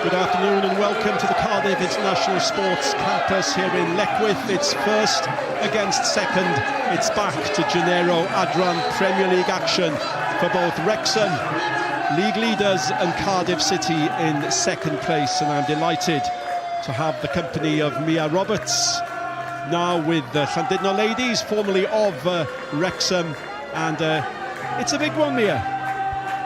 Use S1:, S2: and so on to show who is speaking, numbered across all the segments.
S1: Good afternoon and welcome to the Cardiff International Sports Campus here in Leckwith. It's first against second. It's back to Genero Adran Premier League action for both Wrexham, league leaders, and Cardiff City in second place. And I'm delighted to have the company of Mia Roberts, now with the Llandudno ladies, formerly of Wrexham. And it's a big one, Mia.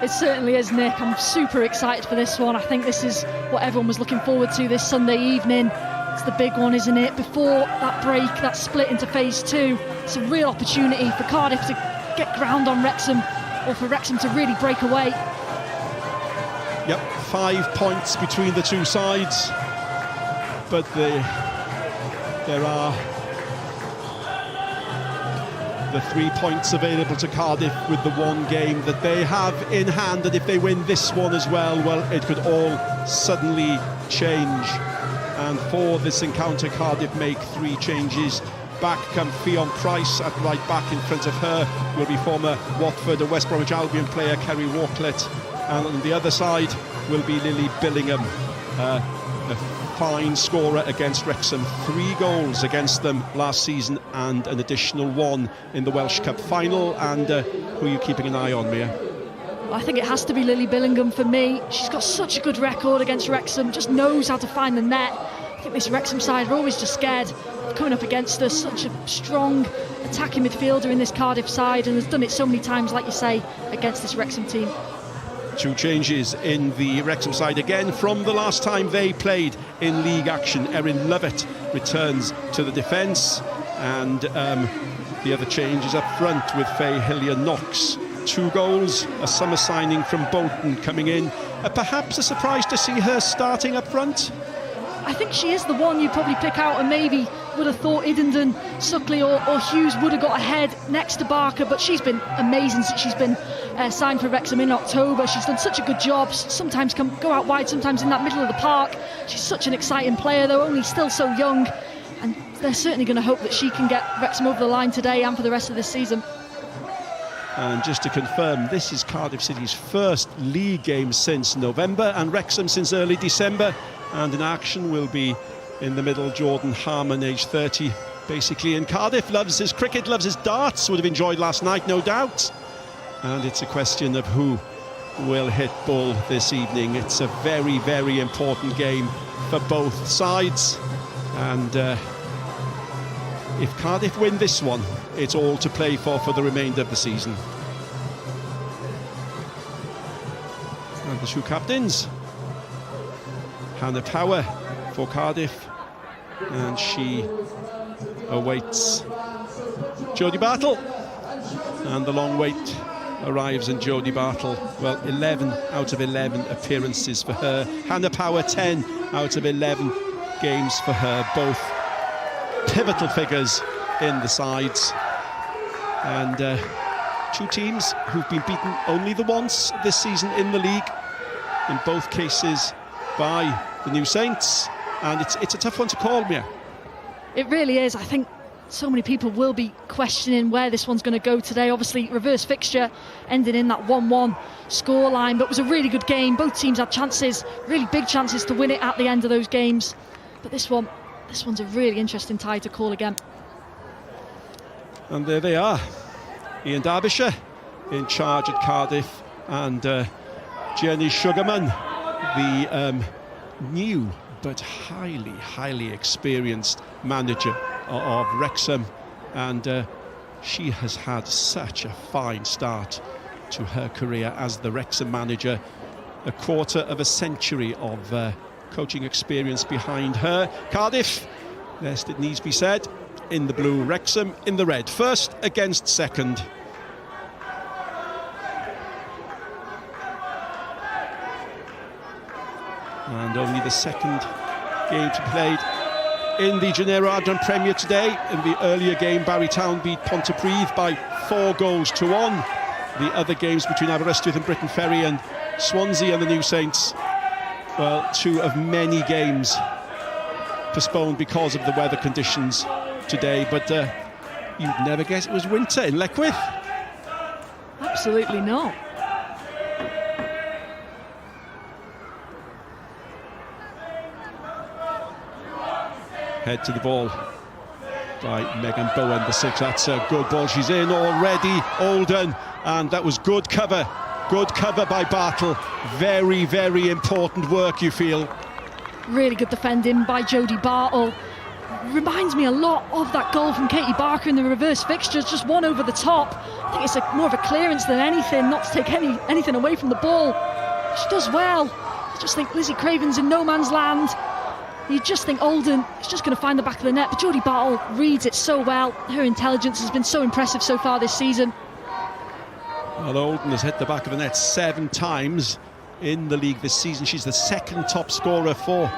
S2: It certainly is, Nick. I'm super excited for this one. I think this is what everyone was looking forward to this Sunday evening. It's the big one, isn't it? Before that break, that split into phase two, it's a real opportunity for Cardiff to get ground on Wrexham, or for Wrexham to really break away.
S1: Yep, 5 points between the two sides, but there are the 3 points available to Cardiff with the one game that they have in hand, and if they win this one as well, it could all suddenly change. And for this encounter, Cardiff make 3 changes. Back come Fionn Price at right back. In front of her will be former Watford and West Bromwich Albion player Kerry Walklett, and on the other side will be Lily Billingham, a fine scorer against Wrexham. 3 goals against them last season and an additional 1 in the Welsh Cup final. And who are you keeping an eye on, Mia?
S2: I think it has to be Lily Billingham for me. She's got such a good record against Wrexham, just knows how to find the net. I think this Wrexham side are always just scared of coming up against her. Such a strong attacking midfielder in this Cardiff side, and has done it so many times, like you say, against this Wrexham team.
S1: 2 changes in the Wrexham side again from the last time they played in league action. Erin Lovett returns to the defence, and the other change is up front with Faye Hillier-Knox. 2 goals, a summer signing from Bolton coming in. Perhaps a surprise to see her starting up front?
S2: I think she is the one you'd probably pick out, and maybe would have thought Idenden, Suckley or Hughes would have got ahead next to Barker, but she's been amazing since she's been signed for Wrexham in October. She's done such a good job, sometimes go out wide, sometimes in that middle of the park. She's such an exciting player, though only still so young, and they're certainly going to hope that she can get Wrexham over the line today and for the rest of this season.
S1: And just to confirm, this is Cardiff City's first league game since November, and Wrexham since early December. And in action will be in the middle Jordan Harmon, age 30, basically in Cardiff. Loves his cricket, loves his darts, would have enjoyed last night, no doubt. And it's a question of who will hit bull this evening. It's a very, very important game for both sides. And if Cardiff win this one, it's all to play for the remainder of the season. And the 2 captains. Hannah Power for Cardiff, and she awaits Jodie Bartle, and the long wait arrives in Jodie Bartle. Well, 11 out of 11 appearances for her. Hannah Power, 10 out of 11 games for her. Both pivotal figures in the sides, and 2 teams who've been beaten only the once this season in the league, in both cases by the New Saints, and it's a tough one to call, Mia.
S2: It really is. I think so many people will be questioning where this one's going to go today. Obviously, reverse fixture ending in that 1-1 scoreline, but it was a really good game. Both teams had chances, really big chances to win it at the end of those games. But this one's a really interesting tie to call again.
S1: And there they are, Ian Derbyshire in charge at Cardiff, and Jenny Sugarman, the new but highly experienced manager of Wrexham, and she has had such a fine start to her career as the Wrexham manager. A quarter of a century of coaching experience behind her. Cardiff, lest it needs be said, in the blue, Wrexham in the red. First against second. And only the second game to be played in the Genero Adran Premier today. In the earlier game, Barrytown beat Pontypridd by 4 goals to 1. The other games between Aberystwyth and Britain Ferry and Swansea and the New Saints, well, 2 of many games postponed because of the weather conditions today. But you'd never guess it was winter in Leckwith.
S2: Absolutely not.
S1: Head to the ball by Megan Bowen, the 6. That's a good ball. She's in already, Olden, and that was good cover. Good cover by Bartle. Very, very important work, you feel.
S2: Really good defending by Jodie Bartle. Reminds me a lot of that goal from Katie Barker in the reverse fixtures, just one over the top. I think it's more of a clearance than anything, not to take anything away from the ball. She does well. I just think Lizzie Craven's in no man's land. You just think Olden is just going to find the back of the net, but Jodie Bartle reads it so well. Her intelligence has been so impressive so far this season.
S1: Well, Olden has hit the back of the net 7 times in the league this season. She's the 2nd top scorer for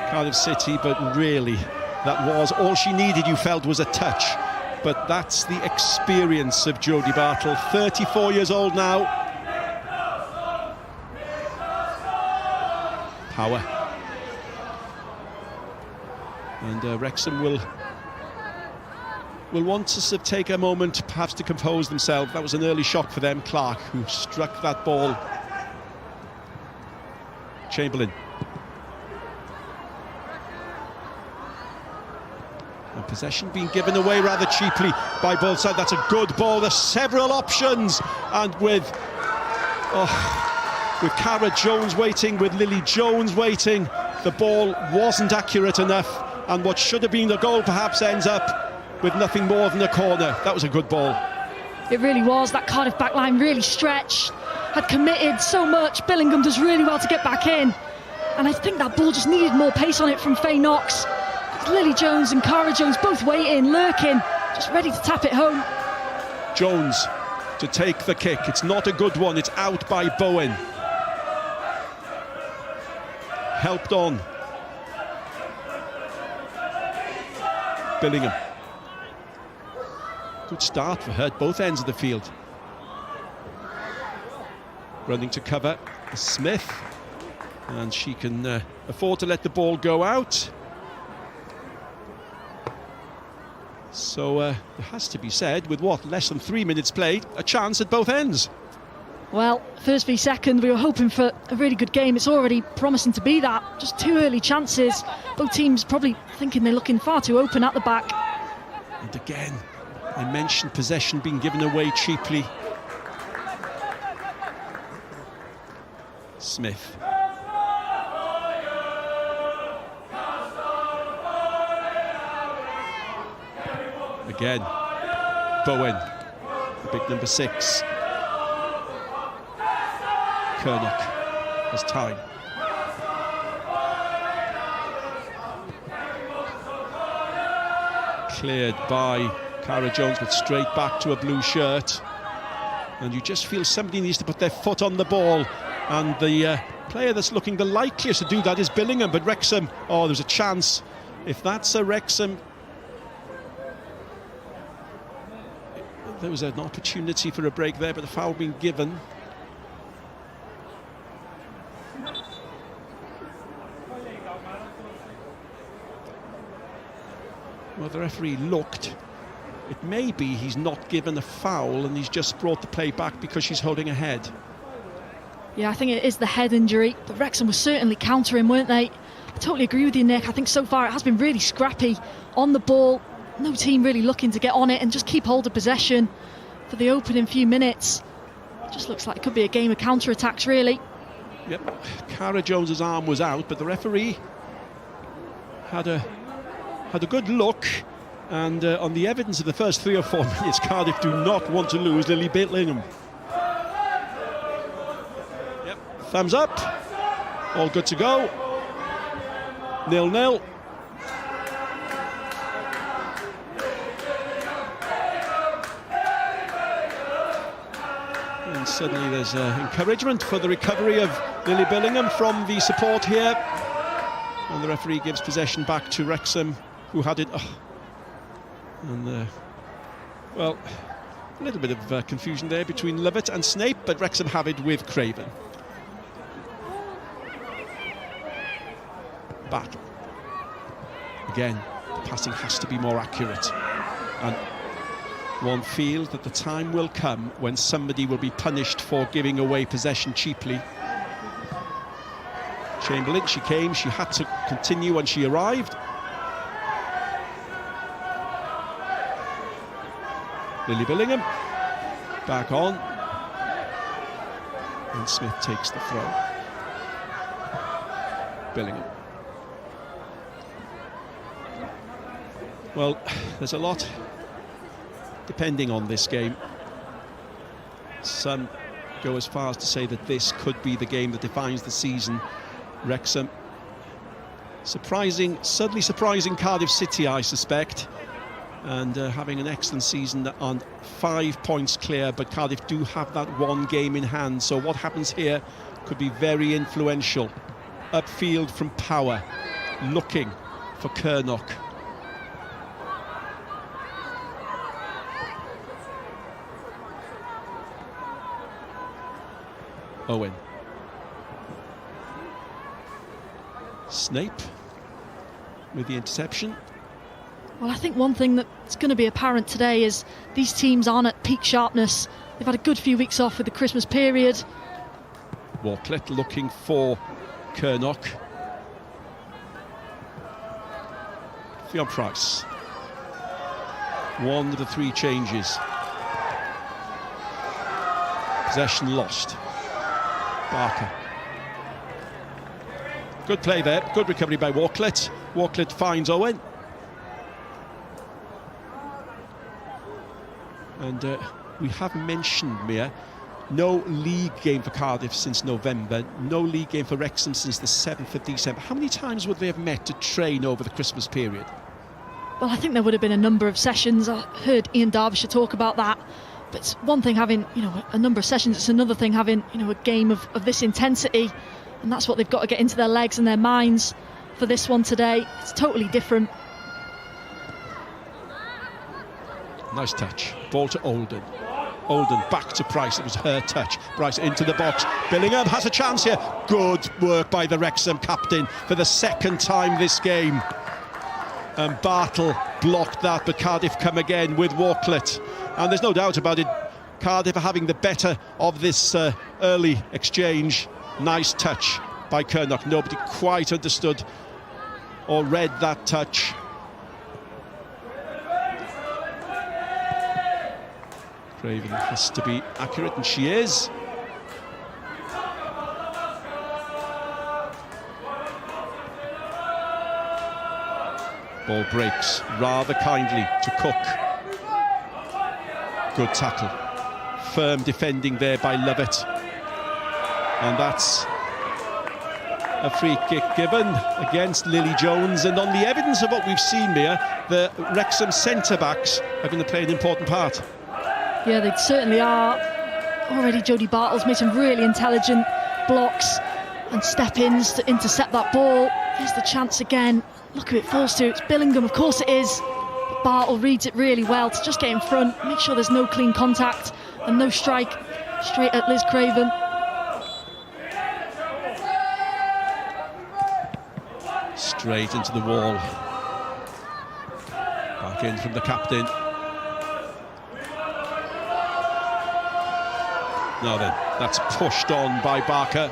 S1: Cardiff City, but really, that was all she needed, you felt, was a touch. But that's the experience of Jodie Bartle, 34 years old now. Power. And Wrexham will want to sort of take a moment perhaps to compose themselves. That was an early shock for them. Clark, who struck that ball. Chamberlain. And possession being given away rather cheaply by both sides. That's a good ball. There's several options, and with Cara Jones waiting, with Lily Jones waiting, the ball wasn't accurate enough, and what should have been a goal perhaps ends up with nothing more than a corner. That was a good ball.
S2: It really was. That Cardiff backline really stretched, had committed so much. Billingham does really well to get back in, and I think that ball just needed more pace on it from Faye Knox. Lily Jones and Cara Jones both waiting, lurking, just ready to tap it home.
S1: Jones to take the kick. It's not a good one. It's out by Bowen. Helped on. Billingham. Good start for her at both ends of the field. Running to cover Smith, and she can afford to let the ball go out. So it has to be said, with less than 3 minutes played, a chance at both ends.
S2: Well, first v second, we were hoping for a really good game. It's already promising to be that. Just 2 early chances. Both teams probably thinking they're looking far too open at the back.
S1: And again, I mentioned possession being given away cheaply. Smith. Again, Bowen, big number 6. Kernock has time. Cleared by Cara Jones, but straight back to a blue shirt. And you just feel somebody needs to put their foot on the ball. And the player that's looking the likeliest to do that is Billingham. But Wrexham, there's a chance. If that's a Wrexham... There was an opportunity for a break there, but the foul being given. Well, the referee looked. It may be he's not given a foul and he's just brought the play back because she's holding her head.
S2: Yeah, I think it is the head injury, but Wrexham was certainly countering, weren't they? I totally agree with you, Nick. I think so far it has been really scrappy on the ball. No team really looking to get on it and just keep hold of possession for the opening few minutes. Just looks like it could be a game of counter-attacks, really.
S1: Yep, Cara Jones's arm was out, but the referee had a good look, and on the evidence of the first 3 or 4 minutes, Cardiff do not want to lose Lily Billingham. Yep, thumbs up, all good to go. 0-0. And suddenly there's encouragement for the recovery of Lily Billingham from the support here. And the referee gives possession back to Wrexham, who had it. Well, a little bit of confusion there between Lovett and Snape, but Wrexham have it with Craven. Battle. Again, the passing has to be more accurate. And one feels that the time will come when somebody will be punished for giving away possession cheaply. Chamberlain, she came, she had to continue when she arrived. Lily Billingham back on, and Smith takes the throw. Billingham. Well, there's a lot depending on this game. Some go as far as to say that this could be the game that defines the season. Wrexham suddenly surprising Cardiff City, I suspect, and having an excellent season on 5 points clear, but Cardiff do have that one game in hand, so what happens here could be very influential. Upfield from Power, looking for Kernock. Owen. Snape with the interception.
S2: Well, I think one thing that's going to be apparent today is these teams aren't at peak sharpness. They've had a good few weeks off with the Christmas period.
S1: Wrexham looking for Kernock. Theon Price. One of the 3 changes. Possession lost. Barker. Good play there, good recovery by Wrexham. Wrexham finds Owen. And we have mentioned, Mia, no league game for Cardiff since November, no league game for Wrexham since the 7th of December. How many times would they have met to train over the Christmas period?
S2: Well, I think there would have been a number of sessions. I heard Ian Derbyshire talk about that. But it's one thing having, a number of sessions. It's another thing having, a game of this intensity. And that's what they've got to get into their legs and their minds for this one today. It's totally different.
S1: Nice touch. Ball to Olden. Olden back to Price. It was her touch. Price into the box. Billingham has a chance here. Good work by the Wrexham captain for the 2nd time this game. And Bartle blocked that, but Cardiff come again with Wrexham. And there's no doubt about it, Cardiff are having the better of this early exchange. Nice touch by Kernock. Nobody quite understood or read that touch. Craven has to be accurate, and she is. Ball breaks rather kindly to Cook. Good tackle. Firm defending there by Lovett. And that's a free kick given against Lily Jones. And on the evidence of what we've seen here, the Wrexham centre-backs are going to play an important part.
S2: Yeah, they certainly are. Already Jodie Bartle's made some really intelligent blocks and step-ins to intercept that ball. Here's the chance again. Look who it falls to. It's Billingham, of course it is. But Bartle reads it really well to just get in front, make sure there's no clean contact and no strike straight at Liz Craven.
S1: Straight into the wall. Back in from the captain. Now then, that's pushed on by Barker.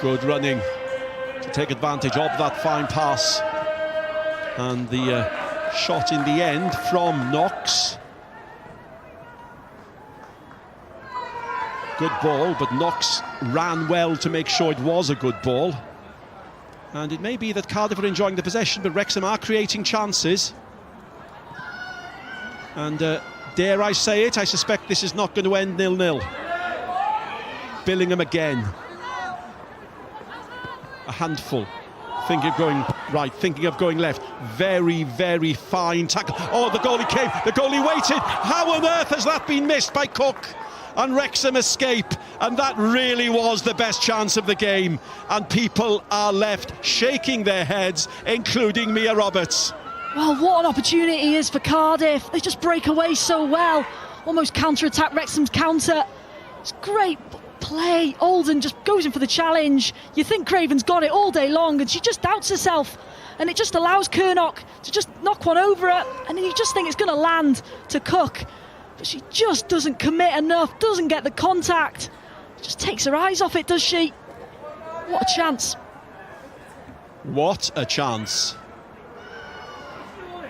S1: Good running to take advantage of that fine pass. And the shot in the end from Knox. Good ball, but Knox ran well to make sure it was a good ball. And it may be that Cardiff are enjoying the possession, but Wrexham are creating chances. And dare I say it, I suspect this is not going to end 0-0. Billingham again. A handful. Thinking of going right, thinking of going left. Very, very fine tackle. Oh, the goalie came, the goalie waited. How on earth has that been missed by Cook? And Wrexham escape, and that really was the best chance of the game. And people are left shaking their heads, including Mia Roberts.
S2: Well, what an opportunity it is for Cardiff. They just break away so well. Almost counter-attack Wrexham's counter. It's great play. Olden just goes in for the challenge. You think Craven's got it all day long, and she just doubts herself. And it just allows Kernock to just knock one over her, and then you just think it's going to land to Cook. But she just doesn't commit enough, doesn't get the contact. Just takes her eyes off it, does she? What a chance.
S1: What a chance.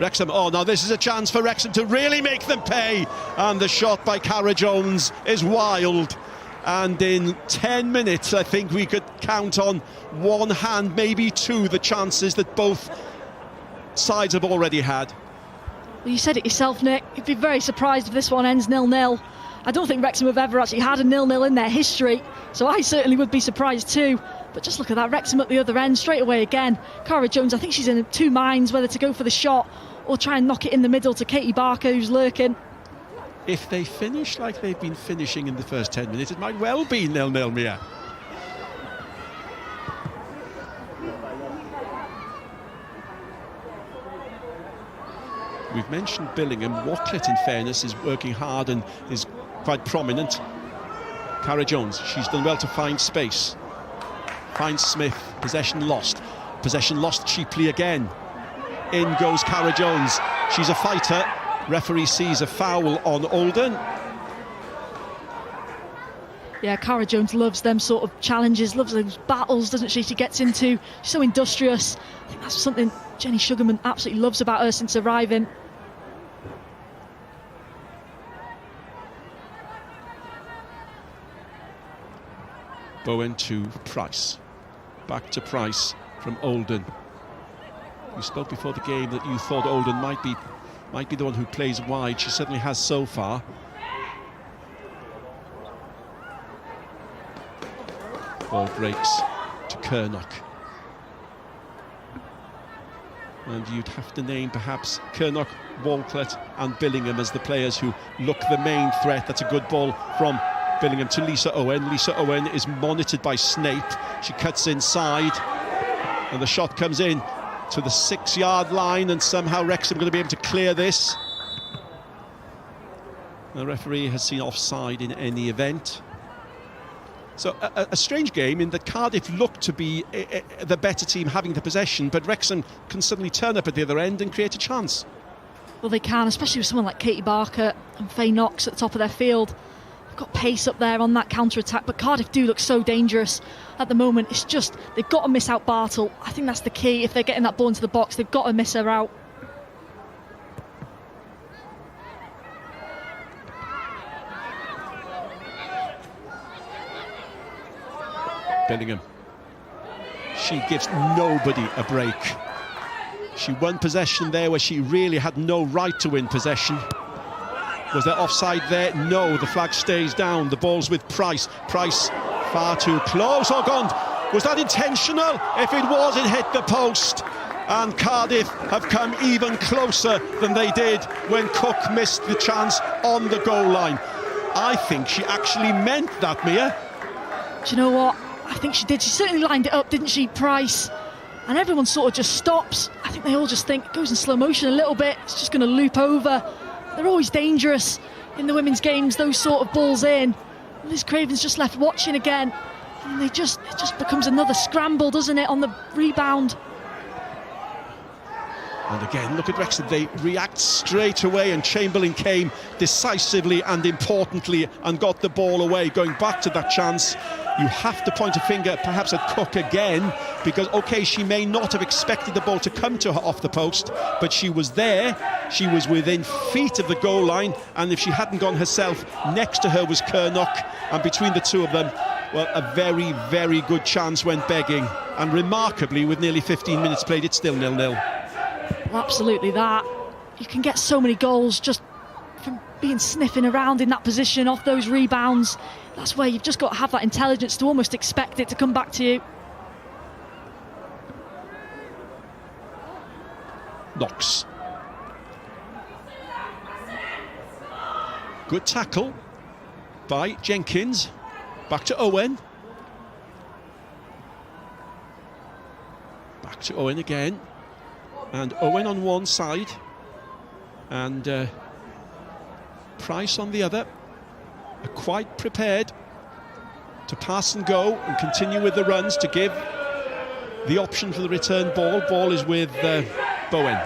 S1: Wrexham, oh, now this is a chance for Wrexham to really make them pay. And the shot by Cara Jones is wild. And in 10 minutes, I think we could count on one hand, maybe two, the chances that both sides have already had.
S2: Well, you said it yourself, Nick. You'd be very surprised if this one ends 0-0. I don't think Wrexham have ever actually had a 0-0 in their history, so I certainly would be surprised too. But just look at that, Wrexham at the other end, straight away again. Cara Jones, I think she's in two minds whether to go for the shot or try and knock it in the middle to Katie Barker, who's lurking.
S1: If they finish like they've been finishing in the first 10 minutes, it might well be 0-0, Mia. We've mentioned Billingham. Leckwith, in fairness, is working hard and is quite prominent. Cara Jones, she's done well to find space. Finds Smith, possession lost cheaply again. In goes Cara Jones, she's a fighter. Referee sees a foul on Olden.
S2: Yeah, Cara Jones loves them sort of challenges, loves those battles, doesn't she? She gets into, she's so industrious. I think that's something Jenny Sugarman absolutely loves about her since arriving.
S1: Bowen to Price. Back to Price from Olden. You spoke before the game that you thought Olden might be the one who plays wide. She certainly has so far. Ball breaks to Kernock. And you'd have to name perhaps Kernock, Walcott and Billingham as the players who look the main threat. That's a good ball from Billingham to Lisa Owen. Lisa Owen is monitored by Snape. She cuts inside and the shot comes in to the 6-yard line, and somehow Wrexham are going to be able to clear this. The referee has seen offside in any event. So a strange game in that Cardiff looked to be the better team having the possession, but Wrexham can suddenly turn up at the other end and create a chance.
S2: Well, they can, especially with someone like Katie Barker and Faye Knox at the top of their field. They've got pace up there on that counter-attack, but Cardiff do look so dangerous at the moment. It's just, they've got to miss out Bartle. I think that's the key. If they're getting that ball into the box, they've got to miss her out.
S1: Billingham. She gives nobody a break. She won possession there where she really had no right to win possession. Was there offside there? No, the flag stays down. The ball's with Price. Price far too close. Oh, gone. Was that intentional? If it was, it hit the post. And Cardiff have come even closer than they did when Cook missed the chance on the goal line. I think she actually meant that, Mia.
S2: Do you know what? I think she did. She certainly lined it up, didn't she, Price? And everyone sort of just stops. I think they all just think it goes in slow motion a little bit. It's just going to loop over. They're always dangerous in the women's games, those sort of balls in. Liz Craven's just left watching again. And it just becomes another scramble, doesn't it, on the rebound.
S1: And again, look at Wrexham, they react straight away, and Chamberlain came decisively and importantly and got the ball away. Going back to that chance, you have to point a finger perhaps at Cook again, because OK, she may not have expected the ball to come to her off the post, but she was there, she was within feet of the goal line, and if she hadn't gone herself, next to her was Kernock, and between the two of them, well, a very, very good chance went begging. And remarkably, with nearly 15 minutes played, it's still 0-0.
S2: Well, absolutely that. You can get so many goals just from being sniffing around in that position off those rebounds. That's where you've just got to have that intelligence to almost expect it to come back to you.
S1: Knox. Good tackle by Jenkins. Back to Owen. Back to Owen again. And Owen on one side and Price on the other, are quite prepared to pass and go and continue with the runs to give the option for the return ball. Ball is with Bowen.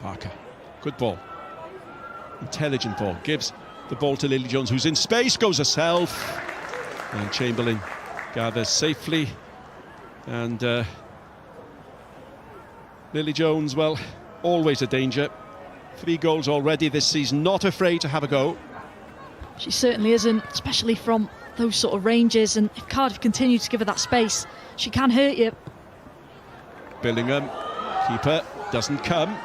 S1: Parker, good ball, intelligent ball, gives the ball to Lily Jones, who's in space, goes herself. And Chamberlain gathers safely, and Lily Jones, well, always a danger. 3 goals already this season, not afraid to have a go.
S2: She certainly isn't, especially from those sort of ranges, and if Cardiff continue to give her that space, she can hurt you.
S1: Billingham, keeper, doesn't come.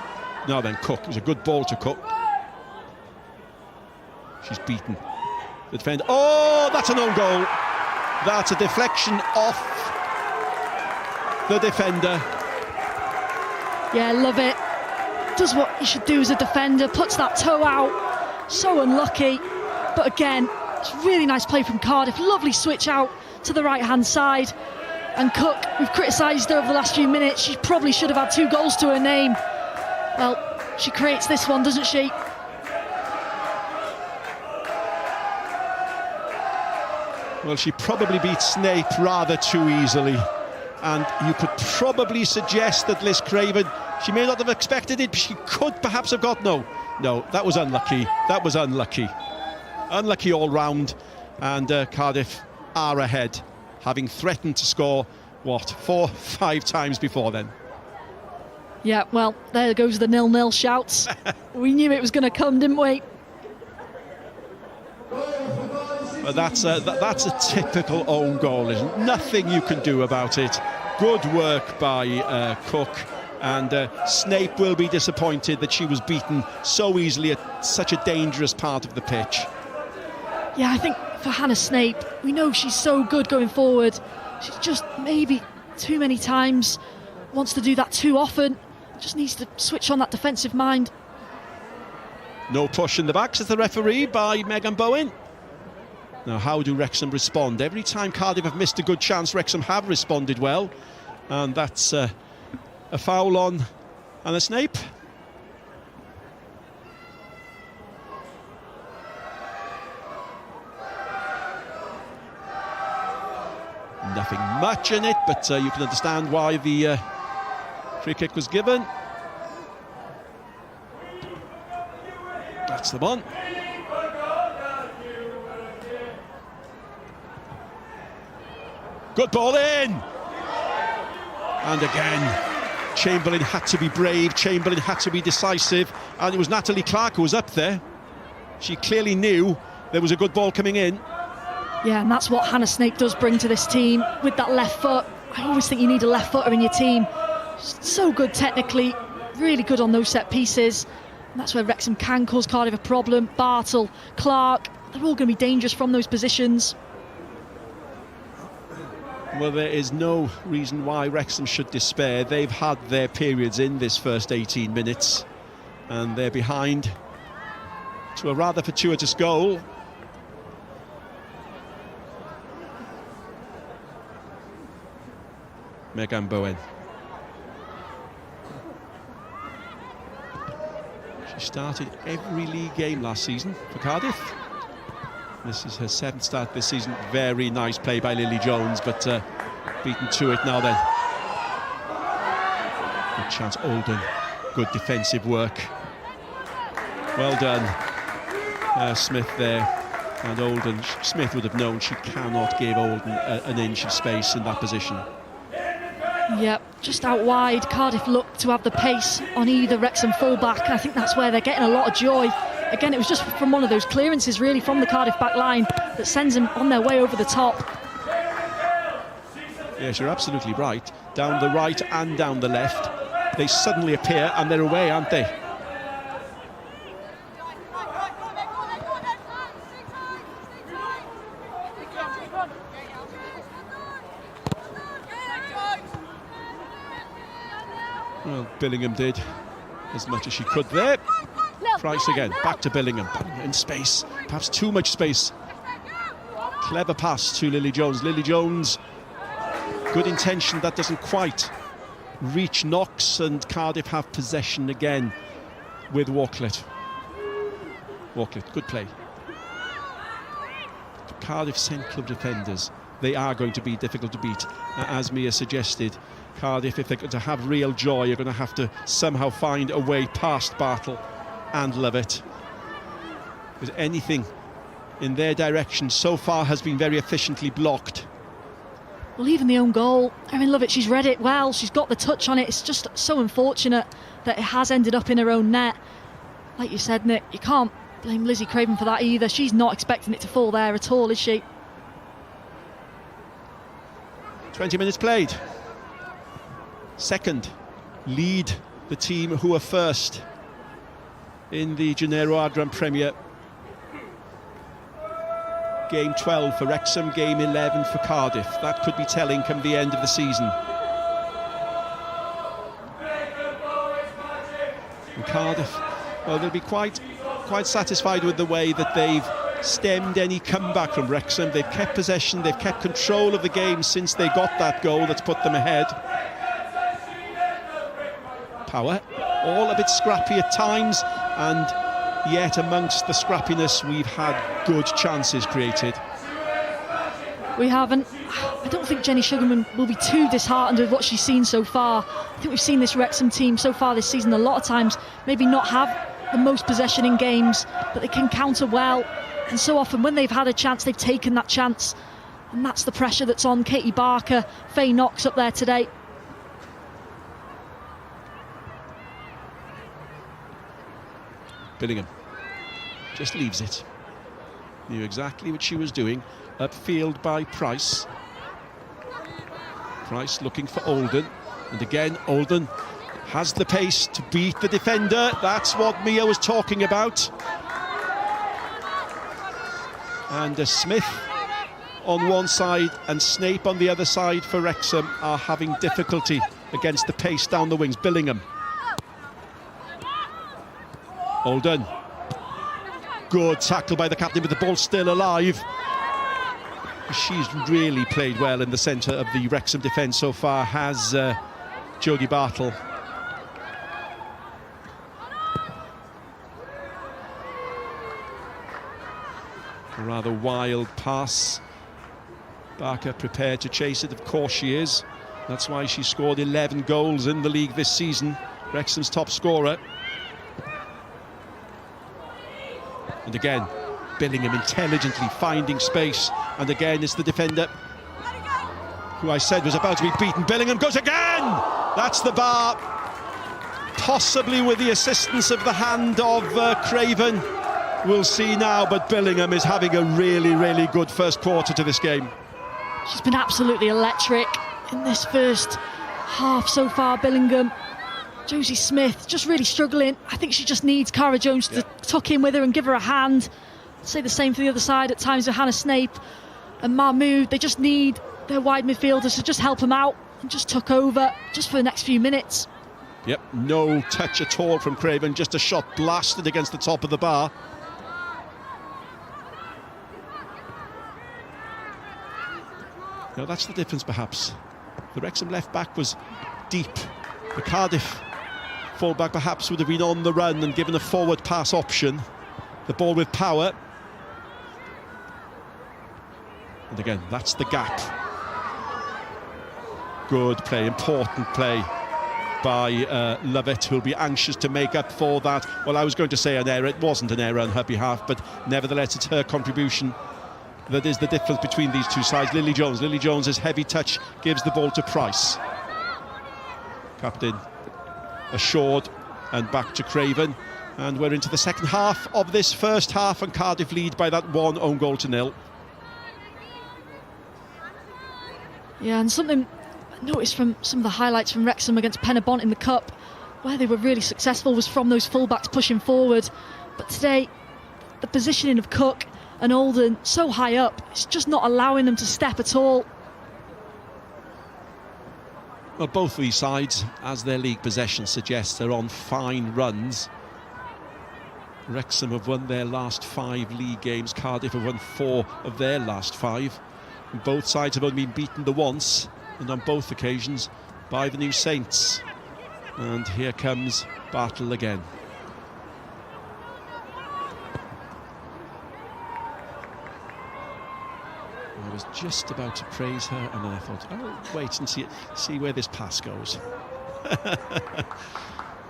S1: Now then, Cook, it was a good ball to Cook. She's beaten the defender. Oh, that's an own goal. That's a deflection off the defender.
S2: Yeah, love it. Does what you should do as a defender, puts that toe out. So unlucky. But again, it's really nice play from Cardiff. Lovely switch out to the right-hand side. And Cook, we've criticised her over the last few minutes. She probably should have had 2 goals to her name. Well, she creates this one, doesn't she?
S1: Well, she probably beat Snape rather too easily. And you could probably suggest that Liz Craven, she may not have expected it, but she could perhaps have got no, that was unlucky. That was unlucky. Unlucky all round. And Cardiff are ahead, having threatened to score, what, 4, 5 times before then.
S2: Yeah, well, there goes the 0-0 shouts. We knew it was going to come, didn't we?
S1: But that's a typical own goal, isn't it? Nothing you can do about it. Good work by Cook, and Snape will be disappointed that she was beaten so easily at such a dangerous part of the pitch.
S2: Yeah, I think for Hannah Snape, we know she's so good going forward. She's just maybe too many times wants to do that too often. Just needs to switch on that defensive mind.
S1: No push in the back, says the referee, by Megan Bowen. Now, how do Wrexham respond? Every time Cardiff have missed a good chance, Wrexham have responded well. And that's a foul on Hannah Snape. Nothing much in it, but you can understand why the free kick was given. That's the one. Good ball in. And again, Chamberlain had to be brave, Chamberlain had to be decisive, and it was Natalie Clark who was up there. She clearly knew there was a good ball coming in.
S2: Yeah, and that's what Hannah Snape does bring to this team with that left foot. I always think you need a left footer in your team. So good technically, really good on those set pieces. And that's where Wrexham can cause Cardiff a problem. Bartle, Clark, they're all going to be dangerous from those positions.
S1: Well, there is no reason why Wrexham should despair. They've had their periods in this first 18 minutes, and they're behind to a rather fortuitous goal. Megan Bowen. She started every league game last season for Cardiff. This is her 7th start this season. Very nice play by Lily Jones, but beaten to it now then. Good chance, Olden. Good defensive work. Well done, Smith there. And Olden, Smith would have known she cannot give Olden an inch of space in that position.
S2: Yep, just out wide. Cardiff look to have the pace on either Wrexham full-back. I think that's where they're getting a lot of joy. Again, it was just from one of those clearances, really, from the Cardiff back line that sends them on their way over the top.
S1: Yes, you're absolutely right. Down the right and down the left, they suddenly appear and they're away, aren't they? Well, Billingham did as much as she could there. Price again, back to Billingham, in space, perhaps too much space. Clever pass to Lily Jones. Lily Jones, good intention, that doesn't quite reach Knox, and Cardiff have possession again with Leckwith. Leckwith, good play. Cardiff central defenders, they are going to be difficult to beat. As Mia suggested, Cardiff, if they're going to have real joy, are going to have to somehow find a way past Bartle and Lovett. Because anything in their direction so far has been very efficiently blocked.
S2: Well, even the own goal, I mean, love it, she's read it well, she's got the touch on it. It's just so unfortunate that it has ended up in her own net. Like you said, Nick, you can't blame Lizzie Craven for that either. She's not expecting it to fall there at all, is she?
S1: 20 minutes played. Second, lead the team who are first in the Genero Adran Premier. Game 12 for Wrexham, game 11 for Cardiff. That could be telling come the end of the season. And Cardiff, well, they'll be quite satisfied with the way that they've stemmed any comeback from Wrexham. They've kept possession, they've kept control of the game since they got that goal that's put them ahead. Power, all a bit scrappy at times, and yet amongst the scrappiness we've had good chances created.
S2: We haven't. I don't think Jenny Sugarman will be too disheartened with what she's seen so far. I think we've seen this Wrexham team so far this season a lot of times maybe not have the most possession in games, but they can counter well, and so often when they've had a chance they've taken that chance, and that's the pressure that's on Katie Barker, Faye Knox up there today.
S1: Billingham just leaves it. Knew exactly what she was doing. Upfield by Price. Price looking for Olden. And again, Olden has the pace to beat the defender. That's what Mia was talking about. And Smith on one side and Snape on the other side for Wrexham are having difficulty against the pace down the wings. Billingham. Olden. Good tackle by the captain with the ball still alive. She's really played well in the centre of the Wrexham defence so far, has Jodie Bartle. A rather wild pass. Barker prepared to chase it, of course she is. That's why she scored 11 goals in the league this season. Wrexham's top scorer. And again, Billingham intelligently finding space. And again, it's the defender who I said was about to be beaten. Billingham goes again! That's the bar. Possibly with the assistance of the hand of Craven. We'll see now, but Billingham is having a really, really good first quarter to this game.
S2: She's been absolutely electric in this first half so far, Billingham. Josie Smith just really struggling. I think she just needs Cara Jones to tuck in with her and give her a hand. I'd say the same for the other side at times with Hannah Snape and Mahmood. They just need their wide midfielders to just help them out and just tuck over just for the next few minutes.
S1: Yep, no touch at all from Craven, just a shot blasted against the top of the bar. Now that's the difference perhaps. The Wrexham left back was deep. The Cardiff full-back perhaps would have been on the run and given a forward pass option. The ball with power. And again, that's the gap. Good play, important play by Lovett, who'll be anxious to make up for that. Well, I was going to say an error. It wasn't an error on her behalf, but nevertheless, it's her contribution that is the difference between these two sides. Lily Jones's heavy touch gives the ball to Price. Captain assured, and back to Craven, and we're into the second half of this first half, and Cardiff lead by that one own goal to nil.
S2: Yeah, and something I noticed from some of the highlights from Wrexham against Penabont in the Cup, where they were really successful, was from those fullbacks pushing forward. But today, the positioning of Cook and Olden so high up, it's just not allowing them to step at all.
S1: Well, both of these sides, as their league possession suggests, are on fine runs. Wrexham have won their last 5 league games. Cardiff have won 4 of their last 5. And both sides have only been beaten the once, and on both occasions by the New Saints. And here comes Bartle again. I was just about to praise her, and then I thought, I'll wait and see where this pass goes.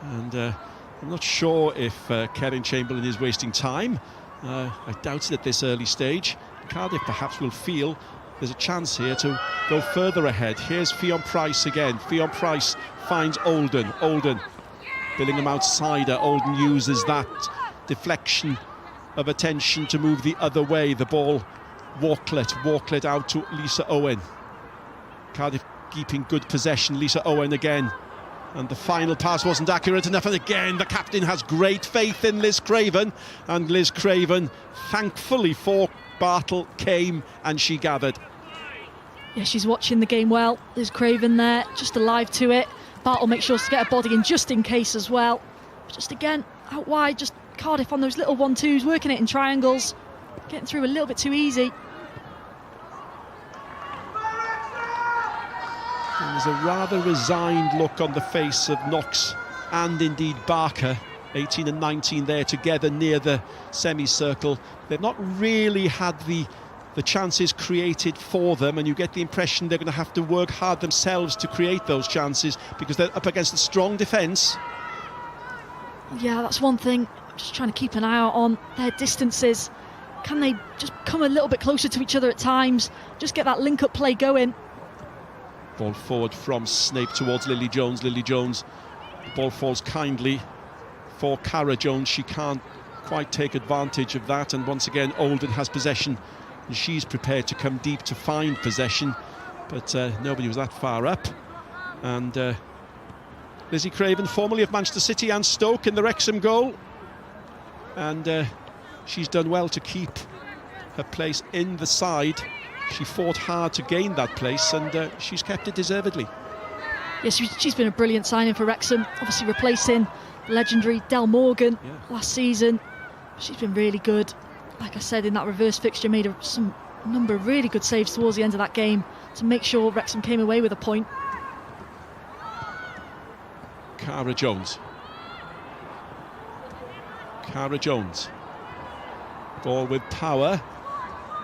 S1: And I'm not sure if Kevin Chamberlain is wasting time I doubt it at this early stage. Cardiff perhaps will feel there's a chance here to go further ahead. Here's Ffion Price again. Ffion Price finds Olden. Olden, Billingham outsider. Olden uses that deflection of attention to move the other way. The ball, Walklet out to Lisa Owen. Cardiff keeping good possession. Lisa Owen again. And the final pass wasn't accurate enough. And again, the captain has great faith in Liz Craven. And Liz Craven, thankfully for Bartle, came and she gathered.
S2: Yeah, she's watching the game well. Liz Craven there, just alive to it. Bartle makes sure to get her body in just in case as well. Just again, out wide, just Cardiff on those little 1-2s, working it in triangles. Getting through a little bit too easy.
S1: There's a rather resigned look on the face of Knox and indeed Barker. 18 and 19 there together near the semicircle. They've not really had the chances created for them, and you get the impression they're going to have to work hard themselves to create those chances because they're up against a strong defence.
S2: Yeah, that's one thing. I'm just trying to keep an eye out on their distances. Can they just come a little bit closer to each other at times? Just get that link-up play going.
S1: Ball forward from Snape towards Lily Jones. Lily Jones, the ball falls kindly for Cara Jones. She can't quite take advantage of that, and once again Olden has possession and she's prepared to come deep to find possession, but nobody was that far up. And Lizzie Craven, formerly of Manchester City and Stoke, in the Wrexham goal, and she's done well to keep her place in the side. She fought hard to gain that place, and she's kept it deservedly.
S2: Yes, she's been a brilliant signing for Wrexham, obviously replacing legendary Del Morgan last season. She's been really good. Like I said, in that reverse fixture, made a number of really good saves towards the end of that game to make sure Wrexham came away with a point.
S1: Cara Jones. Cara Jones. Ball with power.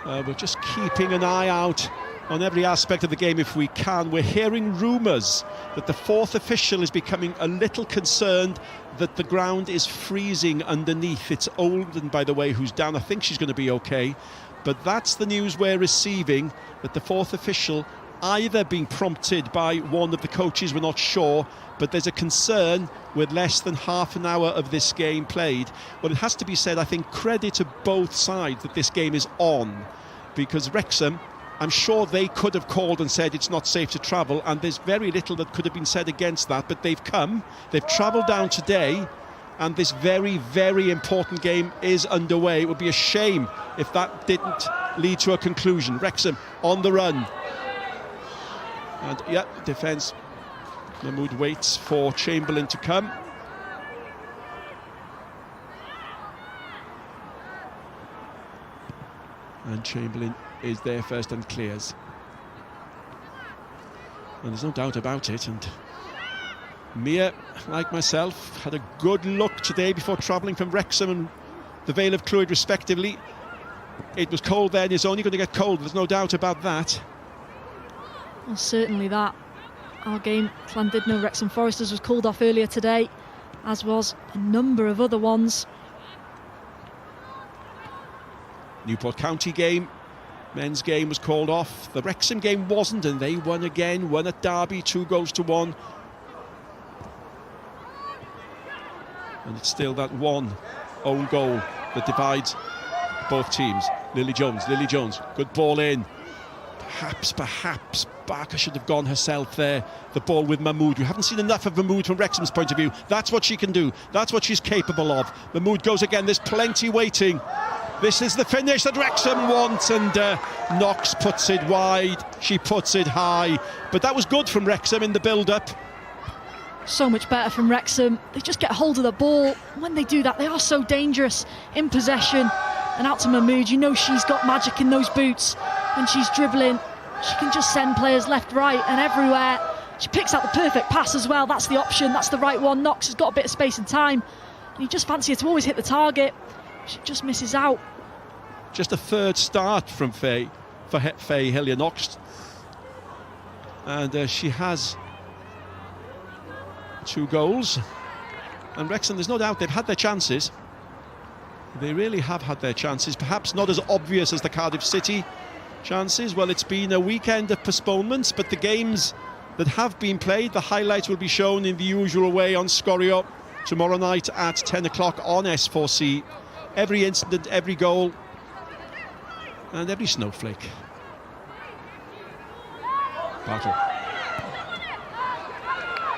S1: We're just keeping an eye out on every aspect of the game if we can. We're hearing rumours that the fourth official is becoming a little concerned that the ground is freezing underneath. It's Olden, by the way, who's down. I think she's going to be okay. But that's the news we're receiving, that the fourth official either being prompted by one of the coaches, we're not sure, but there's a concern with less than half an hour of this game played. Well, it has to be said, I think, credit to both sides that this game is on, because Wrexham, I'm sure they could have called and said it's not safe to travel, and there's very little that could have been said against that, but they've travelled down today, and this very, very important game is underway. It would be a shame if that didn't lead to a conclusion. Wrexham on the run. And yeah, defence. Mahmood waits for Chamberlain to come. And Chamberlain is there first and clears. And there's no doubt about it. And Mia, like myself, had a good look today before travelling from Wrexham and the Vale of Clwyd respectively. It was cold then, it's only going to get cold, there's no doubt about that.
S2: Well, certainly that. Our game, Llandudno Wrexham Foresters, was called off earlier today, as was a number of other ones.
S1: Newport County game, men's game was called off. The Wrexham game wasn't, and they won again, won at Derby, 2-1. And it's still that one own goal that divides both teams. Lily Jones, good ball in. Perhaps Barker should have gone herself there. The ball with Mahmood. We haven't seen enough of Mahmood from Wrexham's point of view. That's what she can do. That's what she's capable of. Mahmood goes again. There's plenty waiting. This is the finish that Wrexham want, and Knox puts it wide. She puts it high. But that was good from Wrexham in the build-up.
S2: So much better from Wrexham. They just get hold of the ball. When they do that, they are so dangerous in possession. And out to Mahmood, you know she's got magic in those boots. When she's dribbling, she can just send players left, right and everywhere. She picks out the perfect pass as well. That's the option, that's the right one. Knox has got a bit of space and time. And you just fancy her to always hit the target. She just misses out.
S1: Just a third start from Faye Hillier-Knox. And she has 2 goals. And Wrexham, there's no doubt they've had their chances. They really have had their chances, perhaps not as obvious as the Cardiff City chances. Well, it's been a weekend of postponements, but the games that have been played, the highlights will be shown in the usual way on Sgorio tomorrow night at 10 o'clock on S4C. Every incident, every goal, and every snowflake. Battle.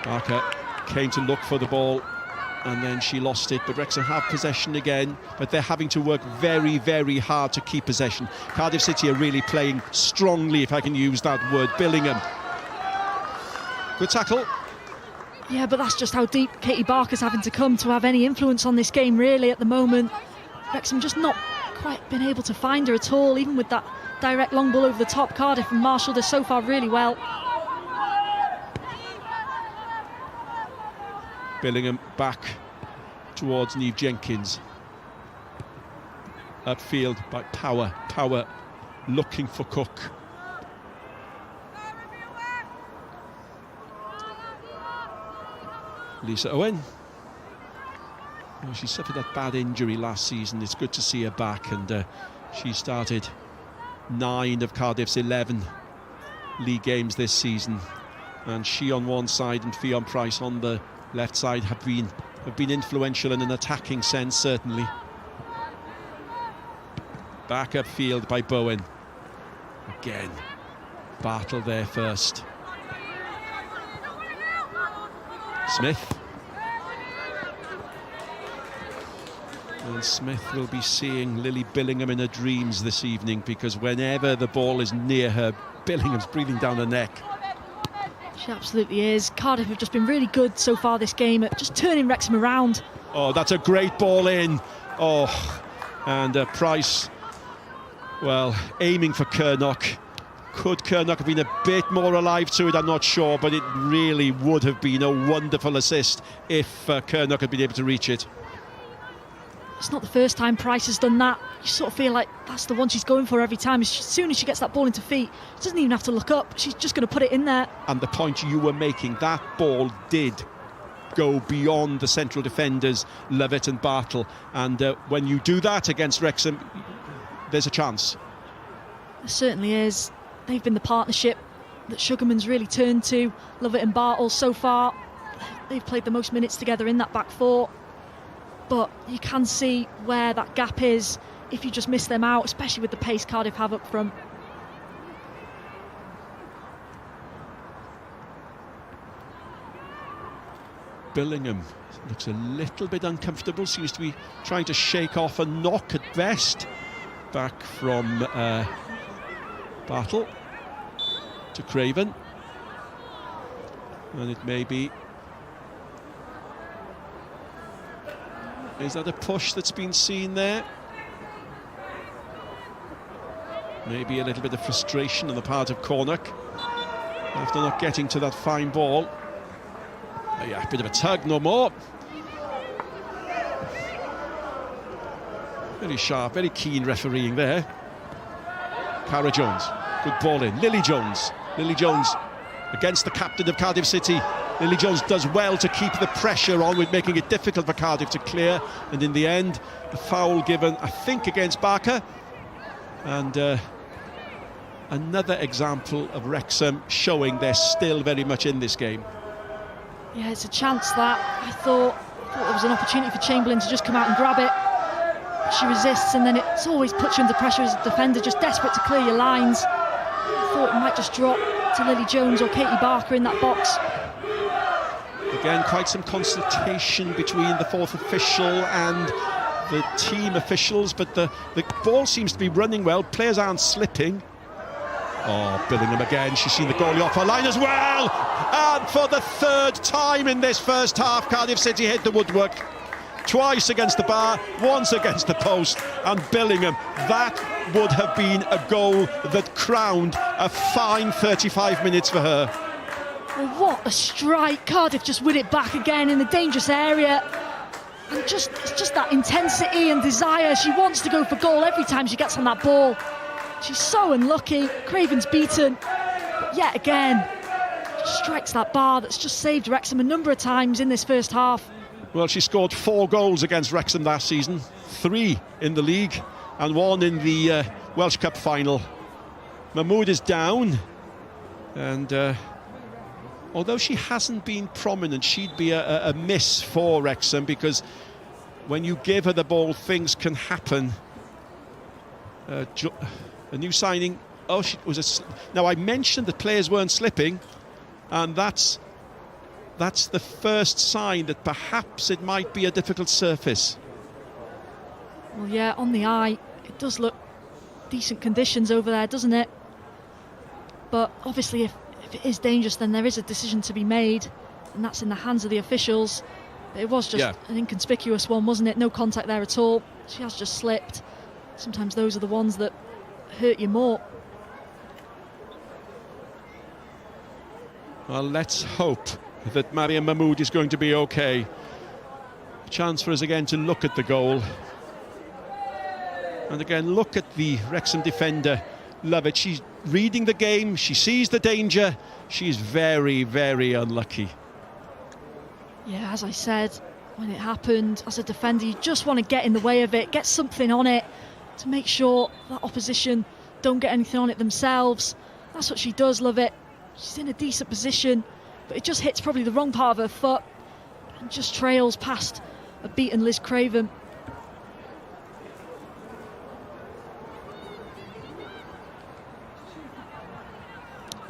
S1: Barker came to look for the ball, and then she lost it, but Wrexham have possession again, but they're having to work very, very hard to keep possession. Cardiff City are really playing strongly, if I can use that word. Billingham. Good tackle.
S2: Yeah, but that's just how deep Katie Barker's having to come to have any influence on this game, really, at the moment. Wrexham just not quite been able to find her at all, even with that direct long ball over the top. Cardiff and marshalled her so far really well.
S1: Billingham back towards Niamh Jenkins. Upfield by Power. Power looking for Cook. Lisa Owen. Well, she suffered that bad injury last season. It's good to see her back, and she started 9 of Cardiff's 11 league games this season, and she on one side and Fionn Price on the left side have been influential in an attacking sense, certainly. Back upfield by Bowen. Again, Bartle there first. Smith. And Smith will be seeing Lily Billingham in her dreams this evening, because whenever the ball is near her, Billingham's breathing down her neck.
S2: She absolutely is. Cardiff have just been really good so far this game at just turning Wrexham around.
S1: Oh, that's a great ball in. Oh, and Price, well, aiming for Kernock. Could Kernock have been a bit more alive to it? I'm not sure, but it really would have been a wonderful assist if Kernock had been able to reach it.
S2: It's not the first time Price has done that. You sort of feel like that's the one she's going for every time. As soon as she gets that ball into feet, she doesn't even have to look up. She's just going to put it in there.
S1: And the point you were making, that ball did go beyond the central defenders, Lovett and Bartle. And when you do that against Wrexham, there's a chance.
S2: There certainly is. They've been the partnership that Sugarman's really turned to. Lovett and Bartle so far, they've played the most minutes together in that back four. But you can see where that gap is if you just miss them out, especially with the pace Cardiff have up front.
S1: Billingham looks a little bit uncomfortable, seems to be trying to shake off a knock at best. Back from Bartle to Craven. And it may be... Is that a push that's been seen there? Maybe a little bit of frustration on the part of Cornock after not getting to that fine ball. Oh yeah, a bit of a tug, no more. Very sharp, very keen refereeing there. Cara Jones, good ball in. Lily Jones against the captain of Cardiff City. Lily Jones does well to keep the pressure on with making it difficult for Cardiff to clear, and in the end the foul given, I think, against Barker. And another example of Wrexham showing they're still very much in this game.
S2: Yeah, it's a chance that I thought there was an opportunity for Chamberlain to just come out and grab it. She resists, and then it's always puts you under pressure as a defender, just desperate to clear your lines. I thought it might just drop to Lily Jones or Katie Barker in that box.
S1: Again, quite some consultation between the fourth official and the team officials, but the ball seems to be running well. Players aren't slipping. Oh, Billingham again. She's seen the goalie off her line as well. And for the third time in this first half, Cardiff City hit the woodwork. Twice against the bar, once against the post, and Billingham, that would have been a goal that crowned a fine 35 minutes for her.
S2: Well, what a strike. Cardiff just win it back again in the dangerous area. And it's just that intensity and desire. She wants to go for goal every time she gets on that ball. She's so unlucky. Craven's beaten. But yet again, she strikes that bar that's just saved Wrexham a number of times in this first half.
S1: Well, she scored 4 goals against Wrexham last season, 3 in the league and 1 in the Welsh Cup final. Mahmood is down, and although she hasn't been prominent, she'd be a miss for Wrexham, because when you give her the ball, things can happen. A new signing. Oh, she was now, I mentioned that players weren't slipping, and that's the first sign that perhaps it might be a difficult surface.
S2: Well, yeah, on the eye, it does look decent conditions over there, doesn't it? But obviously, if it is dangerous, then there is a decision to be made, and that's in the hands of the officials. But it was just an inconspicuous one, wasn't it? No contact there at all. She has just slipped. Sometimes those are the ones that hurt you more.
S1: Well, let's hope that Mariam Mahmood is going to be okay. A chance for us again to look at the goal. And again, look at the Wrexham defender. Love it. She's reading the game. She sees the danger. She's very, very unlucky.
S2: Yeah, as I said, when it happened, as a defender, you just want to get in the way of it, get something on it to make sure that opposition don't get anything on it themselves. That's what she does, love it. She's in a decent position, but it just hits probably the wrong part of her foot and just trails past a beaten Liz Craven.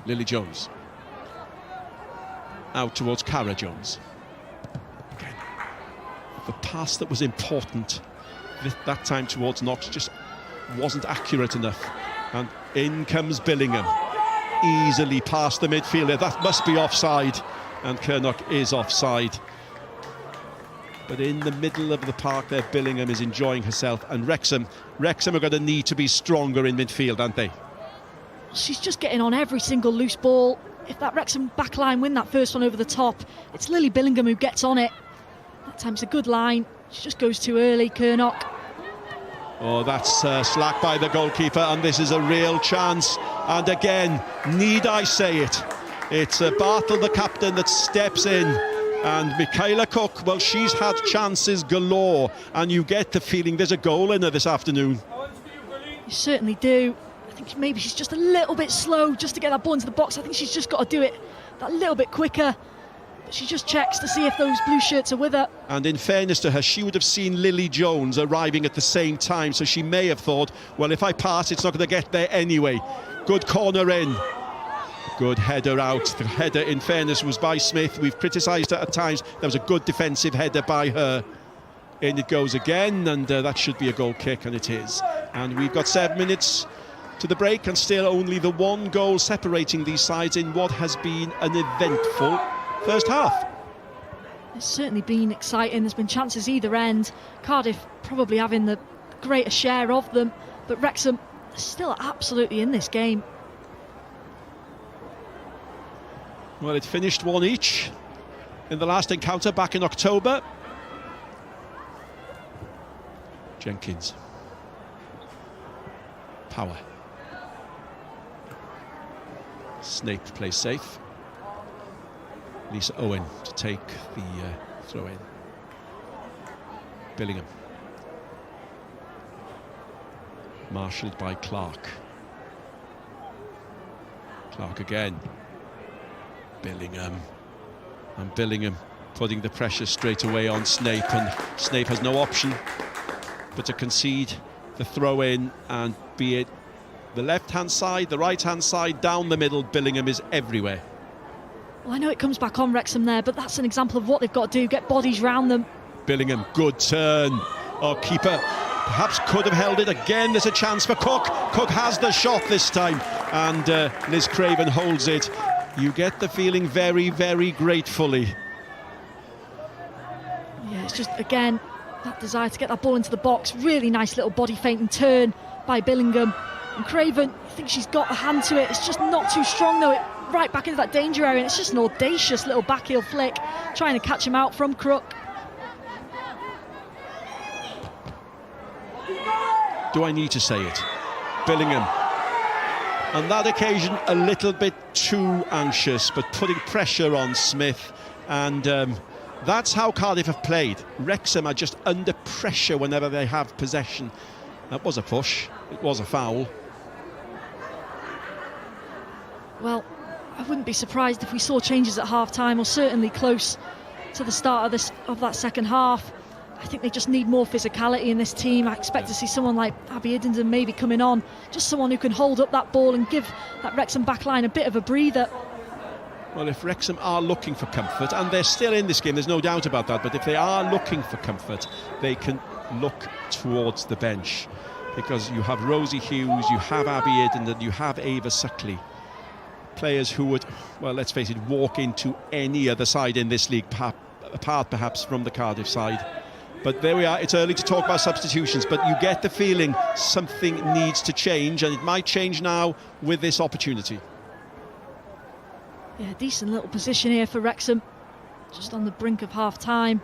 S1: Lily Jones. Out towards Cara Jones. Again, the pass that was important that time towards Knox just wasn't accurate enough. And in comes Billingham. Easily past the midfielder. That must be offside. And Kernock is offside. But in the middle of the park there, Billingham is enjoying herself. And Wrexham are going to need to be stronger in midfield, aren't they?
S2: She's just getting on every single loose ball. If that Wrexham backline win that first one over the top, it's Lily Billingham who gets on it. That time it's a good line. She just goes too early, Kernock.
S1: Oh, that's slack by the goalkeeper, and this is a real chance. And again, need I say it, it's Bartle, the captain, that steps in. And Michaela Cook, well, she's had chances galore, and you get the feeling there's a goal in her this afternoon.
S2: You certainly do. I think maybe she's just a little bit slow just to get that ball into the box. I think she's just got to do it that little bit quicker. But she just checks to see if those blue shirts are with her. And
S1: in fairness to her, she would have seen Lily Jones arriving at the same time, so she may have thought, well, if I pass, it's not going to get there anyway. Good corner in. Good header out. The header, in fairness, was by Smith. We've criticised her at times. There was a good defensive header by her. In it goes again, and that should be a goal kick, and it is. And we've got 7 minutes to the break, and still only the one goal separating these sides in what has been an eventful first half.
S2: It's certainly been exciting. There's been chances either end. Cardiff probably having the greater share of them, but Wrexham are still absolutely in this game.
S1: Well, it finished 1 each in the last encounter back in October. Jenkins. Power. Snape plays safe. Lisa Owen to take the throw in. Billingham. Marshalled by Clark. Clark again. Billingham. And Billingham putting the pressure straight away on Snape, and Snape has no option but to concede the throw in, and be it the left-hand side, the right-hand side, down the middle, Billingham is everywhere.
S2: Well, I know it comes back on Wrexham there, but that's an example of what they've got to do, get bodies round them.
S1: Billingham, good turn. Oh, keeper perhaps could have held it. Again, there's a chance for Cook. Cook has the shot this time, and Liz Craven holds it. You get the feeling very, very gratefully.
S2: Yeah, it's just, again, that desire to get that ball into the box. Really nice little body feint and turn by Billingham. And Craven, I think she's got a hand to it. It's just not too strong, though. Right back into that danger area, and it's just an audacious little backheel flick, trying to catch him out from Crook.
S1: Do I need to say it? Billingham, on that occasion, a little bit too anxious, but putting pressure on Smith, and That's how Cardiff have played. Wrexham are just under pressure whenever they have possession. That was a push. It was a foul.
S2: Well, I wouldn't be surprised if we saw changes at half-time, or certainly close to the start of that second half. I think they just need more physicality in this team. I expect to see someone like Abby Iddenden maybe coming on, just someone who can hold up that ball and give that Wrexham backline a bit of a breather.
S1: Well, if Wrexham are looking for comfort, and they're still in this game, there's no doubt about that, but if they are looking for comfort, they can look towards the bench, because you have Rosie Hughes, you have Abby Iddenden, you have Ava Suckley. Players who would, well, let's face it, walk into any other side in this league, apart perhaps from the Cardiff side. But there we are. It's early to talk about substitutions, but you get the feeling something needs to change, and it might change now with this opportunity.
S2: Yeah, decent little position here for Wrexham, just on the brink of half-time.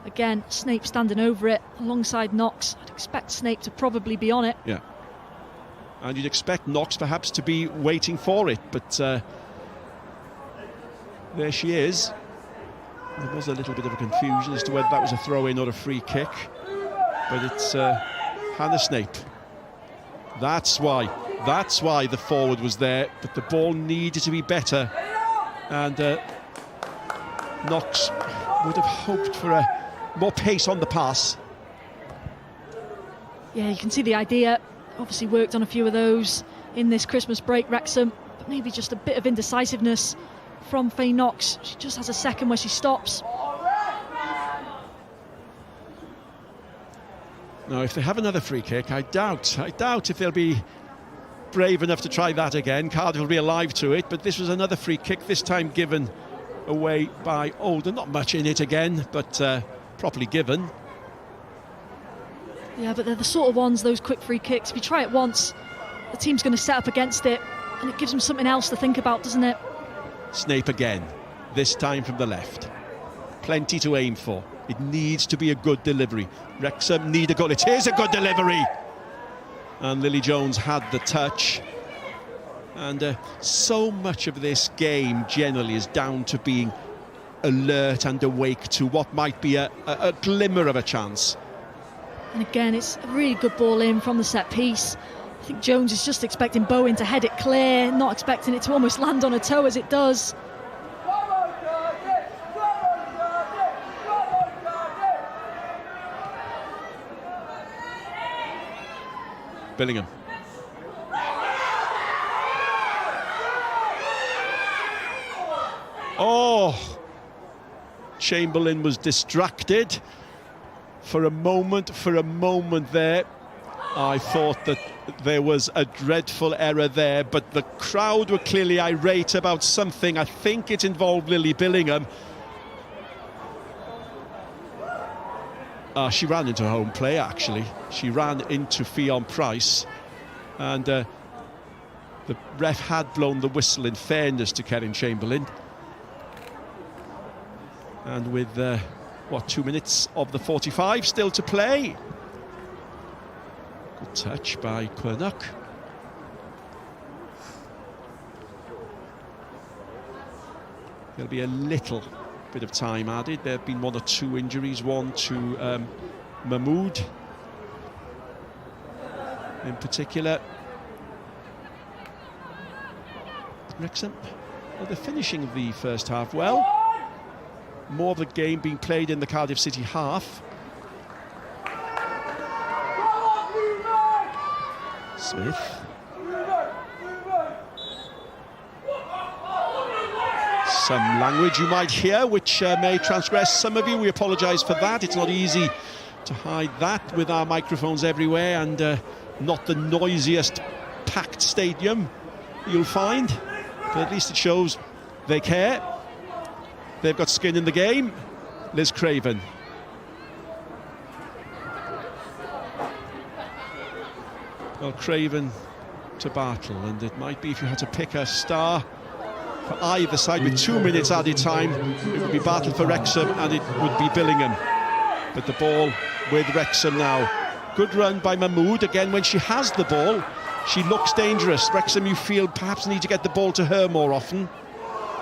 S2: Again, Snape standing over it alongside Knox. I'd expect Snape to probably be on it.
S1: Yeah. And you'd expect Knox perhaps to be waiting for it, but there she is. There was a little bit of a confusion as to whether that was a throw-in or a free kick, but it's Hannah Snape. That's why the forward was there, but the ball needed to be better, and Knox would have hoped for more pace on the pass.
S2: Yeah, you can see the idea. Obviously worked on a few of those in this Christmas break, Wrexham, but maybe just a bit of indecisiveness from Faye Knox. She just has a second where she stops.
S1: Now, if they have another free kick, I doubt if they'll be brave enough to try that again. Cardiff will be alive to it, but this was another free kick, this time given away by Olden. Not much in it again, but properly given.
S2: Yeah, but they're the sort of ones, those quick free kicks, if you try it once, the team's going to set up against it, and it gives them something else to think about, doesn't it?
S1: Snape again, this time from the left. Plenty to aim for. It needs to be a good delivery. Wrexham need a goal. It is a good delivery. And Lily Jones had the touch. And so much of this game generally is down to being alert and awake to what might be a glimmer of a chance.
S2: And again, it's a really good ball in from the set piece. I think Jones is just expecting Bowen to head it clear, not expecting it to almost land on her toe as it does.
S1: Billingham. Oh, Chamberlain was distracted for a moment there. I thought that there was a dreadful error there, but the crowd were clearly irate about something. I think it involved Lily Billingham. She ran into home play, actually. She ran into Fionn Price, and the ref had blown the whistle in fairness to Kerin Chamberlain. And with 2 minutes of the 45 still to play. Good touch by Quirnock. There'll be a little bit of time added. There have been 1 or 2 injuries, one to Mahmood in particular. Wrexham, well, they're finishing the first half well. More of the game being played in the Cardiff City half. Smith. Some language you might hear which may transgress some of you. We apologise for that. It's not easy to hide that with our microphones everywhere, and not the noisiest packed stadium you'll find, but at least it shows they care. They've got skin in the game. Liz Craven. Well, Craven to Bartle, and it might be, if you had to pick a star for either side with 2 minutes added time, it would be Bartle for Wrexham and it would be Billingham. But the ball with Wrexham now. Good run by Mahmood. Again, when she has the ball, she looks dangerous. Wrexham, you feel, perhaps need to get the ball to her more often.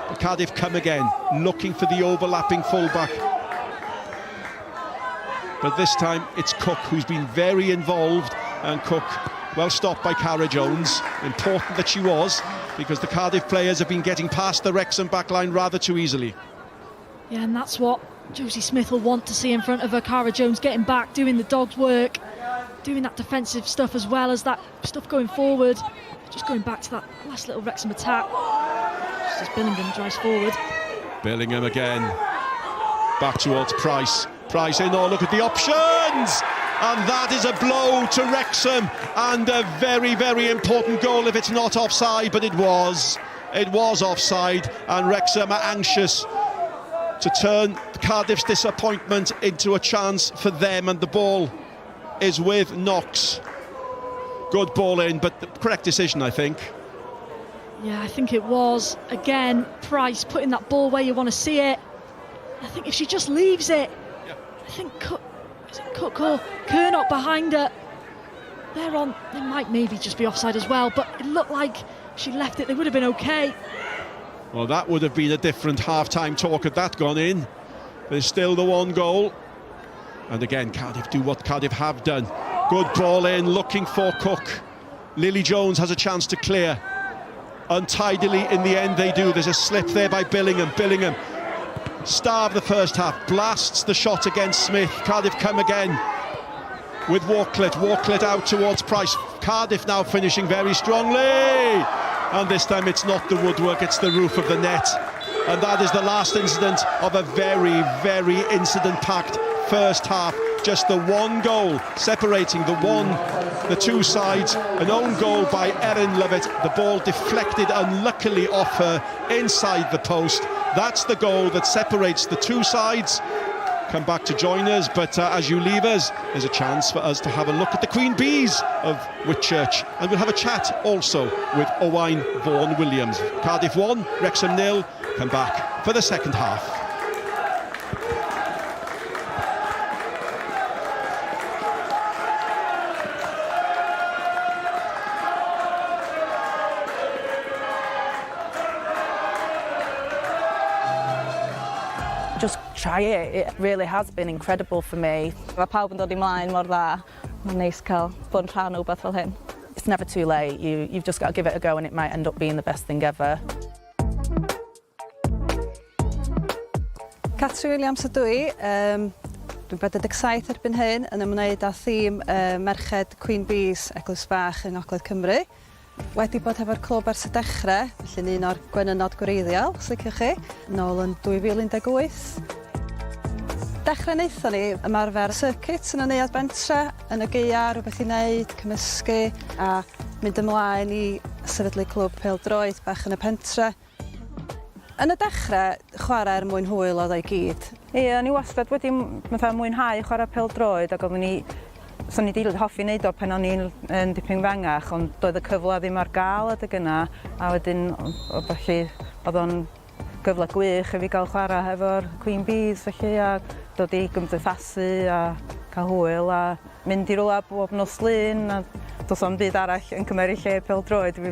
S1: But Cardiff come again, looking for the overlapping fullback but this time it's Cook who's been very involved, and Cook, well stopped by Cara Jones. Important that she was, because the Cardiff players have been getting past the Wrexham backline rather too easily.
S2: Yeah, and that's what Josie Smith will want to see in front of her. Cara Jones getting back, doing the dog's work, doing that defensive stuff as well as that stuff going forward. Just going back to that last little Wrexham attack. Just as Billingham drives forward.
S1: Billingham again. Back towards Price. Price in, oh, look at the options! And that is a blow to Wrexham, and a very, very important goal if it's not offside, but it was. It was offside, and Wrexham are anxious to turn Cardiff's disappointment into a chance for them, and the ball is with Knox. Good ball in, but the correct decision, I think.
S2: Yeah, I think it was. Again, Price putting that ball where you want to see it. I think if she just leaves it, I think Cook or Kernock behind her, they might maybe just be offside as well, but it looked like she left it, they would have been okay.
S1: Well, that would have been a different half-time talk had that gone in. There's still the one goal. And again, Cardiff do what Cardiff have done. Good ball in, looking for Cook. Lily Jones has a chance to clear. Untidily in the end they do. There's a slip there by Billingham. Billingham, star of the first half, blasts the shot against Smith. Cardiff come again with Wrexham. Wrexham out towards Price. Cardiff now finishing very strongly. And this time it's not the woodwork, it's the roof of the net. And that is the last incident of a very, very incident-packed first half. Just the one goal separating the two sides. An own goal by Erin Lovett. The ball deflected unluckily off her inside the post. That's the goal that separates the two sides. Come back to join us, but as you leave us, there's a chance for us to have a look at the Queen Bees of Whitchurch, and we'll have a chat also with Owain Vaughan-Williams. Cardiff 1, Wrexham 0. Come back for the second half.
S3: Just try it. It really has been incredible for me. Mae pawb yn dod ymlaen mor dda. Mae'n neis cael bod yn rhan o beth fel hyn. It's never too late. You've just got to give it a go, and it might end up being the best thing ever.
S4: Catri Williams ydw i. Dwi'n 47 erbyn hyn yn ymwneud â thîm Merched Queen Bees Eglwys Fach yng Ngogledd Cymru. Wedi bod efo'r clwb ers y dechrau, felly un o'r gwenynod gwreiddiol, os liciwch chi, nôl yn 2018. Dechrau wnaethon ni ymarfer circuits yn y neuadd bentre, yn y gaea, rhywbeth i wneud, cymysgu, a mynd ymlaen i sefydlu clwb pêl-droed bach yn y pentre. Yn y dechrau, chwarae'r mwyn hwyl oedd o'i gyd.
S3: Ie, o'n i wastad wedi mwynhau chwarae pêl-droed, ac o'n i hoffi wneud o pan o'n i'n dipyn fengach, ond doedd y cyfle ddim ar gael adeg yna, a wedyn oedd o'n gyfle gwych i fi gael chwarae efo'r Queen Bees, felly, a dod i gymdeithasu a cael hwyl a mynd i rwla bob nos Lyn, a does o'm byd arall yn cymeru lle pêl-droed.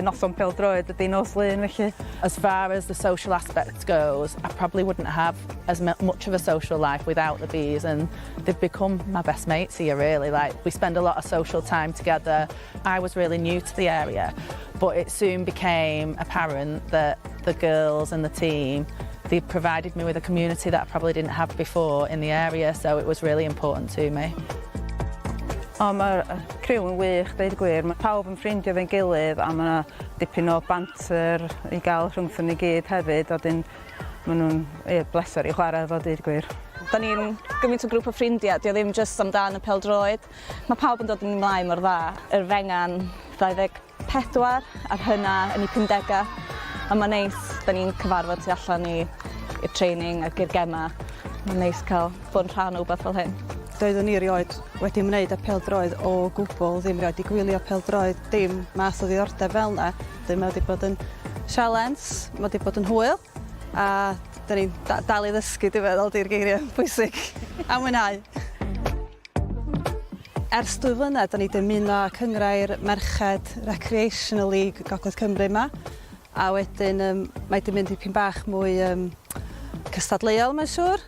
S3: Noson pêl-droed ydi nos Lyn, felly.
S5: As far as the social aspect goes, I probably wouldn't have as much of a social life without the bees, and they've become my best mates here, really. Like, we spend a lot of social time together. I was really new to the area, but it soon became apparent that the girls and the team, they provided me with a community that I probably didn't have before in the area, so it was really important to me. Mae'r criw yn wych, deud y gwir. Mae pawb yn ffrindiau fe'n gilydd, a mae dipyn o banter i gael rhwngthyn ni gyd hefyd, a dyn maen nhw'n bleser i chwarae efo, deud y gwir.
S6: Da ni'n gymaint o grŵp o ffrindiau, di o ddim jyst amdan y pêl-droed. Mae pawb yn dod yn ymlaen mor dda. Yr fengan 24 a'r hynna yn ei 50, a mae'n neis, da ni'n cyfarfod tu allan i'r training ac i'r gema. Mae'n neis cael bod yn rhan o beth fel hyn.
S4: Doeddwn ni erioed wedi ymwneud â pêl-droed o gwbl, ddim erioed i gwylio pêl-droed, dim math o ddiddordeb fel yna. Mae wedi bod yn sialens, mae wedi bod yn hwyl, a da ni'n dal i ddysgu, dwi'n meddwl, di'r geiriau bwysig a mwynhau. Ers 2 flynedd, da ni wedi ymuno â cyngrau'r Merched Recreational League Gogledd Cymru yma, a wedyn mae wedi mynd dipyn bach mwy cystadleuol, mae'n siŵr.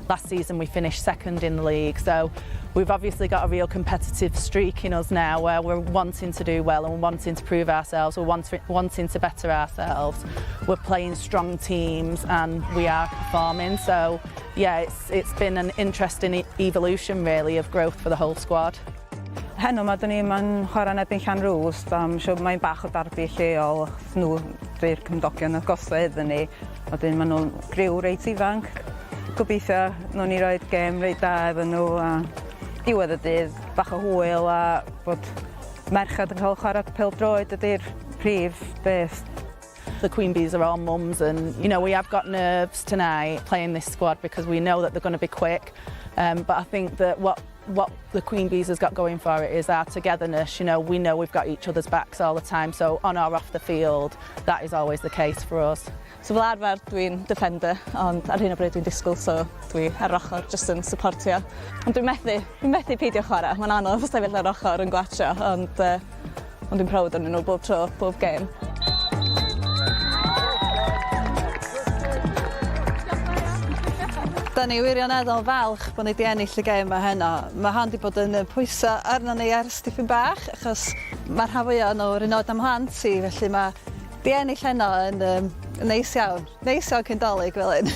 S5: Last season we finished second in the league, so we've obviously got a real competitive streak in us now where we're wanting to do well and we're wanting to prove ourselves, we're wanting to better ourselves. We're playing strong teams and we are performing, so yeah, it's been an interesting evolution really of growth for the whole squad.
S3: Heno mae dyn ni'n chwarae yn erbyn Llanrwst, siw mae'n bach o darbu lleol, nhw drwy'r cymdogion agosau iddyn ni, wedyn maen nhw'n griw reit ifanc. Gobeithio nhw'n ni roi'r gêm reit da efo nhw a diwedd y dydd, bach o hwyl a bod merched yn cael chwarae pêl-droed ydy'r prif beth.
S5: The Queen Bees are all mums and, you know, we have got nerves tonight playing this squad because we know that they're going to be quick. But I think that what the Queen Bees has got going for it is our togetherness. You know we've got each other's backs all the time, so on or off the field, that is always the case for us.
S6: So fel arfer dwi'n defender, ond ar hyn o bryd dwi'n disgwyl, so dwi ar ochr jyst yn supportio. Ond dwi'n methu peidio chwarae, mae'n anodd sefyll ar ochr yn gwatio, ond dwi'n proud o'n nhw bob tro, bob gêm.
S4: Da ni wirioneddol falch bod ni wedi ennill y gêm yma heno. Mae hon wedi bod yn pwyso arno ni ers dipyn bach, achos mae'r rhan fwyaf nhw'r un oed am hlant i, felly mae wedi ennill heno yn neis iawn. Neis iawn cyn Dolig fel hyn.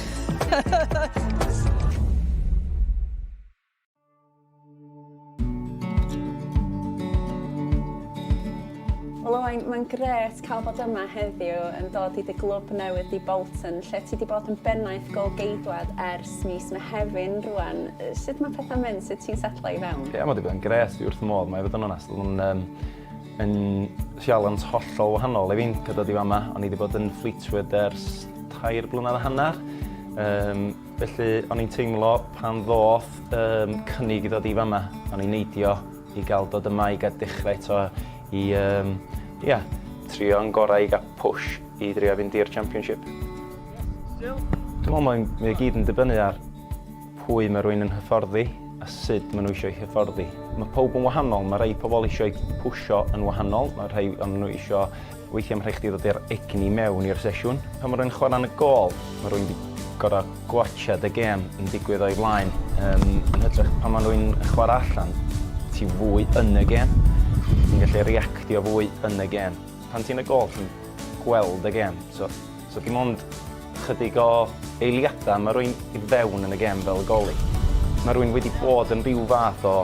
S7: Wel, mae'n gret cael bod yma heddiw yn dod i dy glwb newydd i Bolton, lle ti wedi bod yn bennaeth gol-geidwad ers mis Mehefin rwan. Sut mae pethau'n mynd? Sut ti'n setlo i fewn?
S8: Ie, mae wedi bod yn gret wrth y modd. Mae fod yn onest yn sialens hollol wahanol i fi'n gyda di fama. O'n i wedi bod yn Fleetwood ers 3 blynedd a hanner. Felly, o'n i'n teimlo pan ddoth cynnig i ddod i fama. O'n i'n neidio i gael dod yma i gael dechrau eto i trio yn gorau i gael push i drio fynd i'r Championship. Dwi'n meddwl mae gyd yn dibynnu ar pwy mae rhywun yn hyfforddi a sut maen nhw eisiau hyfforddi. Mae pob yn wahanol, mae rhai pobl eisiau pwysio yn wahanol, mae rhai nhw eisiau weithiau mae rhaid chdi ddod i'r egni mewn i'r sesiwn. Pan mae rhywun chwarae yn y gol, mae rhywun wedi gorau gwachad y gêm yn digwydd o'i flaen. Yn hytrach pan mae rhywun yn chwarae allan, ti fwy yn y gêm. Ti'n gallu reactio fwy yn y gêm. Pan ti'n y gol, ti'n gweld y gêm. So dim ond chydig o eiliadau mae rhywun i fewn yn y gêm fel y goli. Mae rhywun wedi bod yn rhyw fath o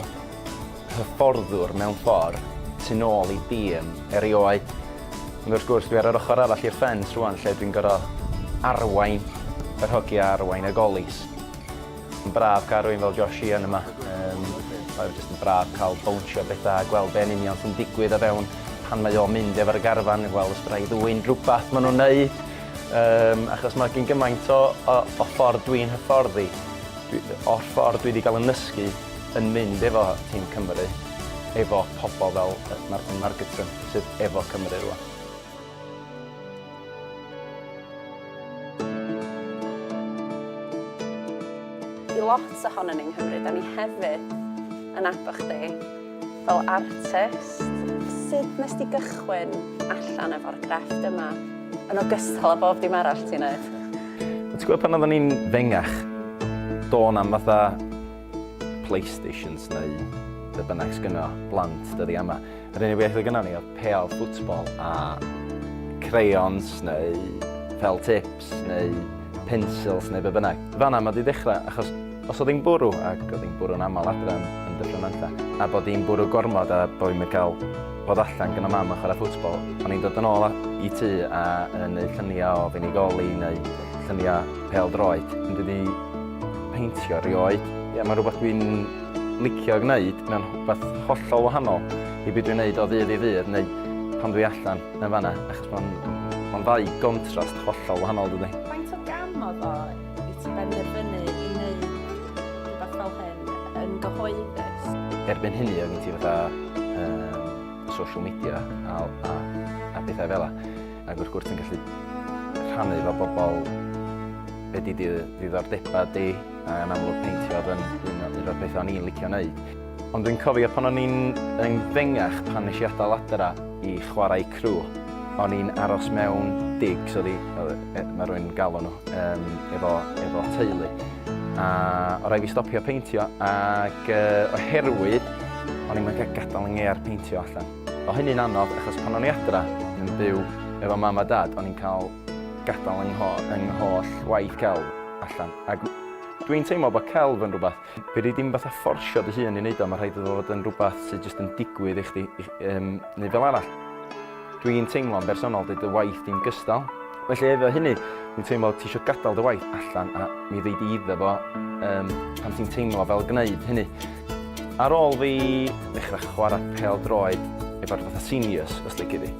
S8: hyfforddwr mewn ffordd tu nôl i dîm erioed. Wrth gwrs, dwi ar yr ochr arall i'r ffens rwan lle dwi'n gorfod arwain yr hogia arwain y golis. Yn braf cael rhywun fel Josh Ian yma. Mae'n jyst yn braf cael bownsio bethau a gweld be'n union sy'n digwydd o fewn pan mae o'n mynd efo'r garfan, gweld os braidd ddwyn rhywbeth maen nhw'n neud. Achos mae gen gymaint o ffordd dwi'n hyfforddi, o'r ffordd dwi wedi cael yn nysgu yn mynd efo Tîm Cymru, efo pobl fel Martin Margetson, sydd efo Cymru rwan.
S7: I lot ohonyn ni'n Nghymru, da ni hefyd yn abo chdi fel artist. Sut nes di gychwyn allan efo'r grefft yma yn ogystal â bob dim arall ti'n neud?
S8: Ti'n gwybod pan oedden ni'n fengach, do'n am fatha PlayStations neu dy bynnag sgynno blant dyddi yma. Yr unig beth oedd gynno ni oedd pêl ffwtbol a crayons neu fel tips neu pencils neu be bynnag. Fan'na mae wedi dechrau achos os oedd hi'n bwrw, ac oedd hi'n bwrw'n aml adre yn dyffryn anta, a bod hi'n bwrw gormod a bod hi'n cael bod allan gyda mam yn chwarae ffwtbol, o'n i'n dod yn ôl i tŷ a neud lluniau o funigoli neu lluniau pêl-droed. Dwi wedi peintio rioed. Mae rhywbeth dwi'n licio gwneud mewn rhywbeth hollol wahanol i beth dwi'n gwneud o ddydd i ddydd neu pan dwi allan yn fan'na, achos mae'n ddau gontrast hollol wahanol dydy.
S7: Faint o gamodd o i ti benderfynu i wneud rhywbeth fel hyn yn gyhoeddus?
S8: Erbyn hynny oedd gen ti fatha social media a bethau fel yna. Ac wrth gwrs ti'n gallu rhannu fel bobl be di ddiddordeba di a yn amlwg peintio oedd un o'r bethau o'n i'n licio wneud. Ond dwi'n cofio pan o'n i'n fengach pan nes i adael adra i chwarae crw. O'n i'n aros mewn digs, mae rhywun galw nhw, efo teulu. o rai fi stopio peintio ac oherwydd o'n i'n cael gadael yng ngeir peintio allan. O hynny'n anodd achos pan o'n i adra yn byw efo mam a dad, o'n i'n cael gadael yng holl waith celf allan. Ac dwi'n teimlo bod celf yn rhywbeth. Fe di dim fatha fforsio dy hun i wneud o, mae rhaid iddo fod yn rhywbeth sydd jyst yn digwydd i chdi neu fel arall. Dwi'n teimlo'n bersonol dweud y waith di'n gystal. Felly efo hynny, dwi'n teimlo ti eisiau gadael dy waith allan a mi ddeud i iddo fo pan ti'n teimlo fel gwneud hynny. Ar ôl fi ddechrau chwarae pêl-droed efo'r fatha seniors, os lici di.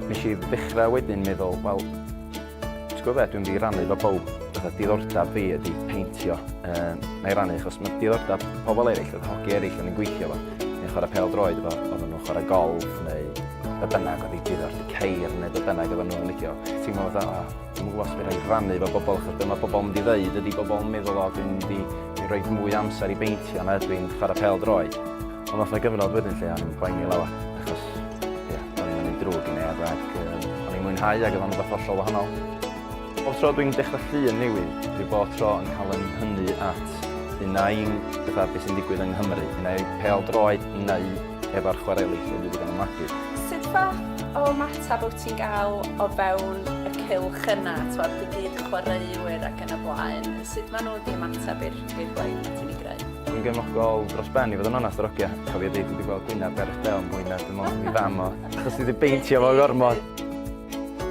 S8: Nes i ddechrau wedyn meddwl, wel, ti'n gwybod beth, dwi'n di rannu efo pob. Fatha diddordeb fi ydi peintio. Na'i rannu, achos mae diddordeb pobl eraill, oedd hogi eraill yn gweithio fo. Neu chwarae pêl-droed efo, oedden nhw'n chwarae golf, neu be bynnag oedd i diddordeb ceir, neu be bynnag oedden nhw'n licio. Ti'n meddwl fatha, dwi'n gwybod os fi rhaid rannu efo bobl, achos be mae bobl yn mynd i ddeud, ydi bobl yn meddwl o, dwi'n mynd i roi mwy amser i beintio na dwi'n chwarae pêl-droed. Ond nath na gyfnod wedyn lle o'n i'n poeni lawer, achos o'n i'n mynd drwg i neb ac o'n i'n mwynhau ac oedd o'n rhywbeth hollol wahanol. Bob tro dwi'n dechrau llun newydd, dwi bob tro yn cael yn hynny at unai beth sy'n digwydd yng Nghymru, unai pêl-droed neu efo'r chwareli lle dwi wedi cael magu.
S7: Sut fath o matab wyt ti'n gael o fewn y cylch yna, y byd chwaraewyr ac yn y blaen? Sut maen nhw wedi matab i'r blaen ti'n ei greu?
S8: Dwi'n gefnogol dros ben i fod yn onest yr ogia. Cofio dweud wedi gweld gwyneb Gareth Bale yn bwyneb dim ond i fam o. Achos dwi wedi beintio fo gormod.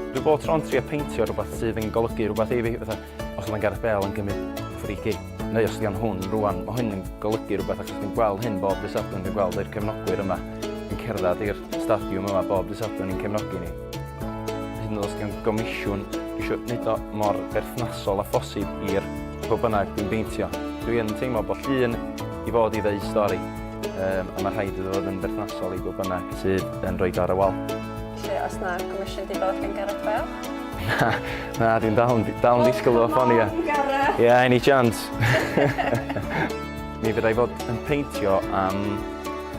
S8: Dwi'n bod tro'n trio peintio rhywbeth sydd yn golygu rhywbeth i fi. Os yma'n Gareth Bale yn gymryd ffriki. Neu os ydy o'n hwn rwan, mae hyn yn golygu rhywbeth achos dwi'n gweld hyn bob dydd Sadwrn, dwi'n gweld i'r cefnogwyr yma yn cerdded i'r stadiwm yma bob dydd Sadwrn i'n cefnogi ni. Hyd yn oed os gen gomisiwn, dwi eisiau gwneud o mor berthnasol a phosib i'r pob bynnag dwi'n beintio. Dwi yn teimlo bod llun i fod i ddeu stori, a mae rhaid iddo fod yn berthnasol i pob bynnag sydd yn rhoi ar y wal.
S7: Felly, os na gomisiwn di bod gan Gareth Bale?
S8: Na, dwi'n dal yn disgwyl o ffonia. Ie, any chance. Mi fyddai fod yn peintio am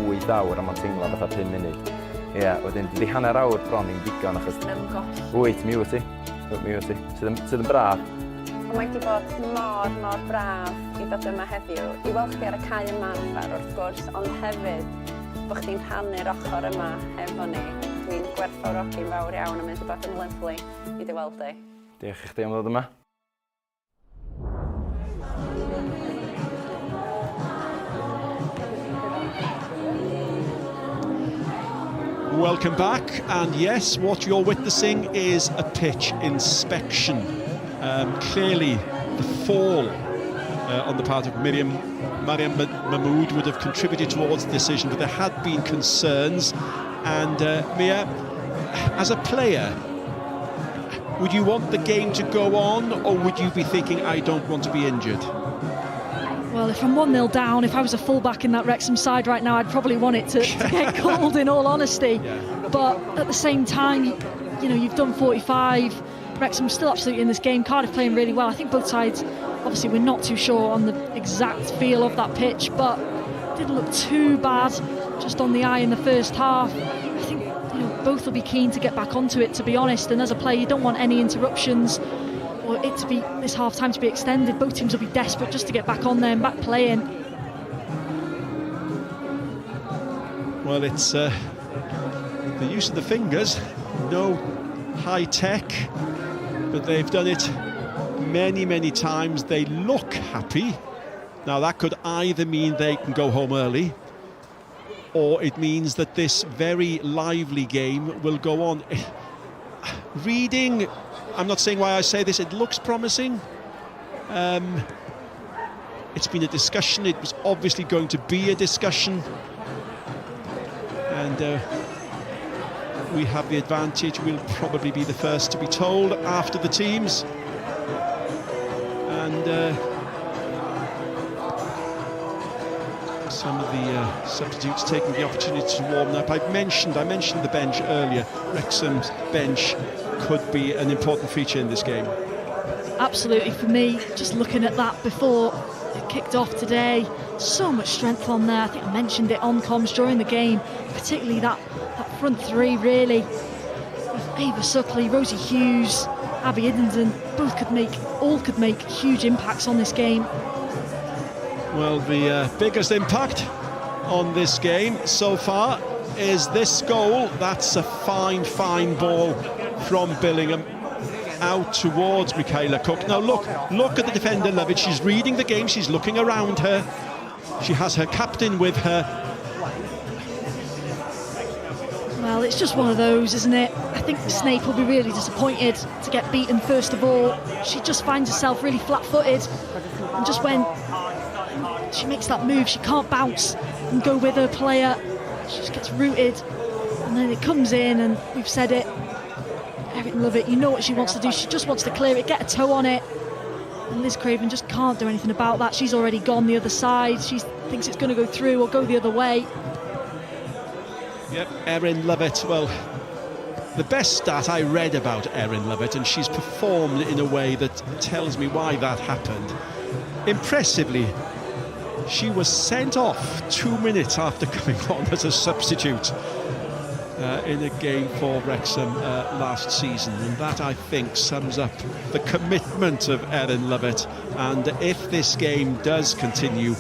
S8: 8 awr a mae'n teimlo fatha 5 munud. Ie, wedyn, dydi hanner awr bron i'n digon achos... 8, mi wyt ti. Sydd yn braf.
S7: Ond mae wedi bod mor braf i ddod yma heddiw. I weld chdi ar y cae ymarfer wrth gwrs, ond hefyd bod chdi'n rhannu'r ochr yma hefo ni. Dwi'n gwerthfawrogi'n fawr iawn a mynd i bod yn lyflu i dy weld di.
S8: Diolch i chdi am ddod yma.
S1: Welcome back, and yes, what you're witnessing is a pitch inspection. Clearly, the fall on the part of Mariam Mahmood would have contributed towards the decision, but there had been concerns. And Mia, as a player, would you want the game to go on, or would you be thinking, I don't want to be injured?
S2: Well, if I'm 1-0 down, if I was a fullback in that Wrexham side right now, I'd probably want it to get called, in all honesty. Yeah. But at the same time, you know, you've done 45. Wrexham's still absolutely in this game. Cardiff playing really well. I think both sides, obviously, we're not too sure on the exact feel of that pitch, but it didn't look too bad just on the eye in the first half. I think, you know, both will be keen to get back onto it, to be honest. And as a player, you don't want any interruptions or it to be this half time to be extended. Both teams will be desperate just to get back on there and back playing.
S1: Well, it's the use of the fingers, no high tech, but they've done it many times. They look happy. Now that could either mean they can go home early, or it means that this very lively game will go on. Reading, I'm not saying why I say this, it looks promising. It's been a discussion, it was obviously going to be a discussion. And we have the advantage, we'll probably be the first to be told after the teams. And some of the substitutes taking the opportunity to warm up. I mentioned the bench earlier. Wrexham's bench could be an important feature in this game.
S2: Absolutely, for me, just looking at that before it kicked off today, so much strength on there. I think I mentioned it on comms during the game, particularly that front three, really. With Ava Suckley, Rosie Hughes, Abby Iddenden, all could make huge impacts on this game.
S1: Well, the biggest impact on this game so far is this goal. That's a fine ball from Billingham out towards Michaela Cook. Now look at the defender, Levitt. She's reading the game, she's looking around her. She has her captain with her.
S2: Well, it's just one of those, isn't it? I think Snape will be really disappointed to get beaten first of all. She just finds herself really flat-footed, and just when she makes that move, she can't bounce and go with her player. She just gets rooted, and then it comes in, and we've said it, Erin Lovett, you know what she wants to do. She just wants to clear it, get a toe on it, and Liz Craven just can't do anything about that. She's already gone the other side. She thinks it's going to go through or go the other way.
S1: Yep, Erin Lovett. Well, the best stat I read about Erin Lovett, and she's performed in a way that tells me why that happened. Impressively, she was sent off 2 minutes after coming on as a substitute in a game for Wrexham last season, and that, I think, sums up the commitment of Erin Lovett. And if this game does continue,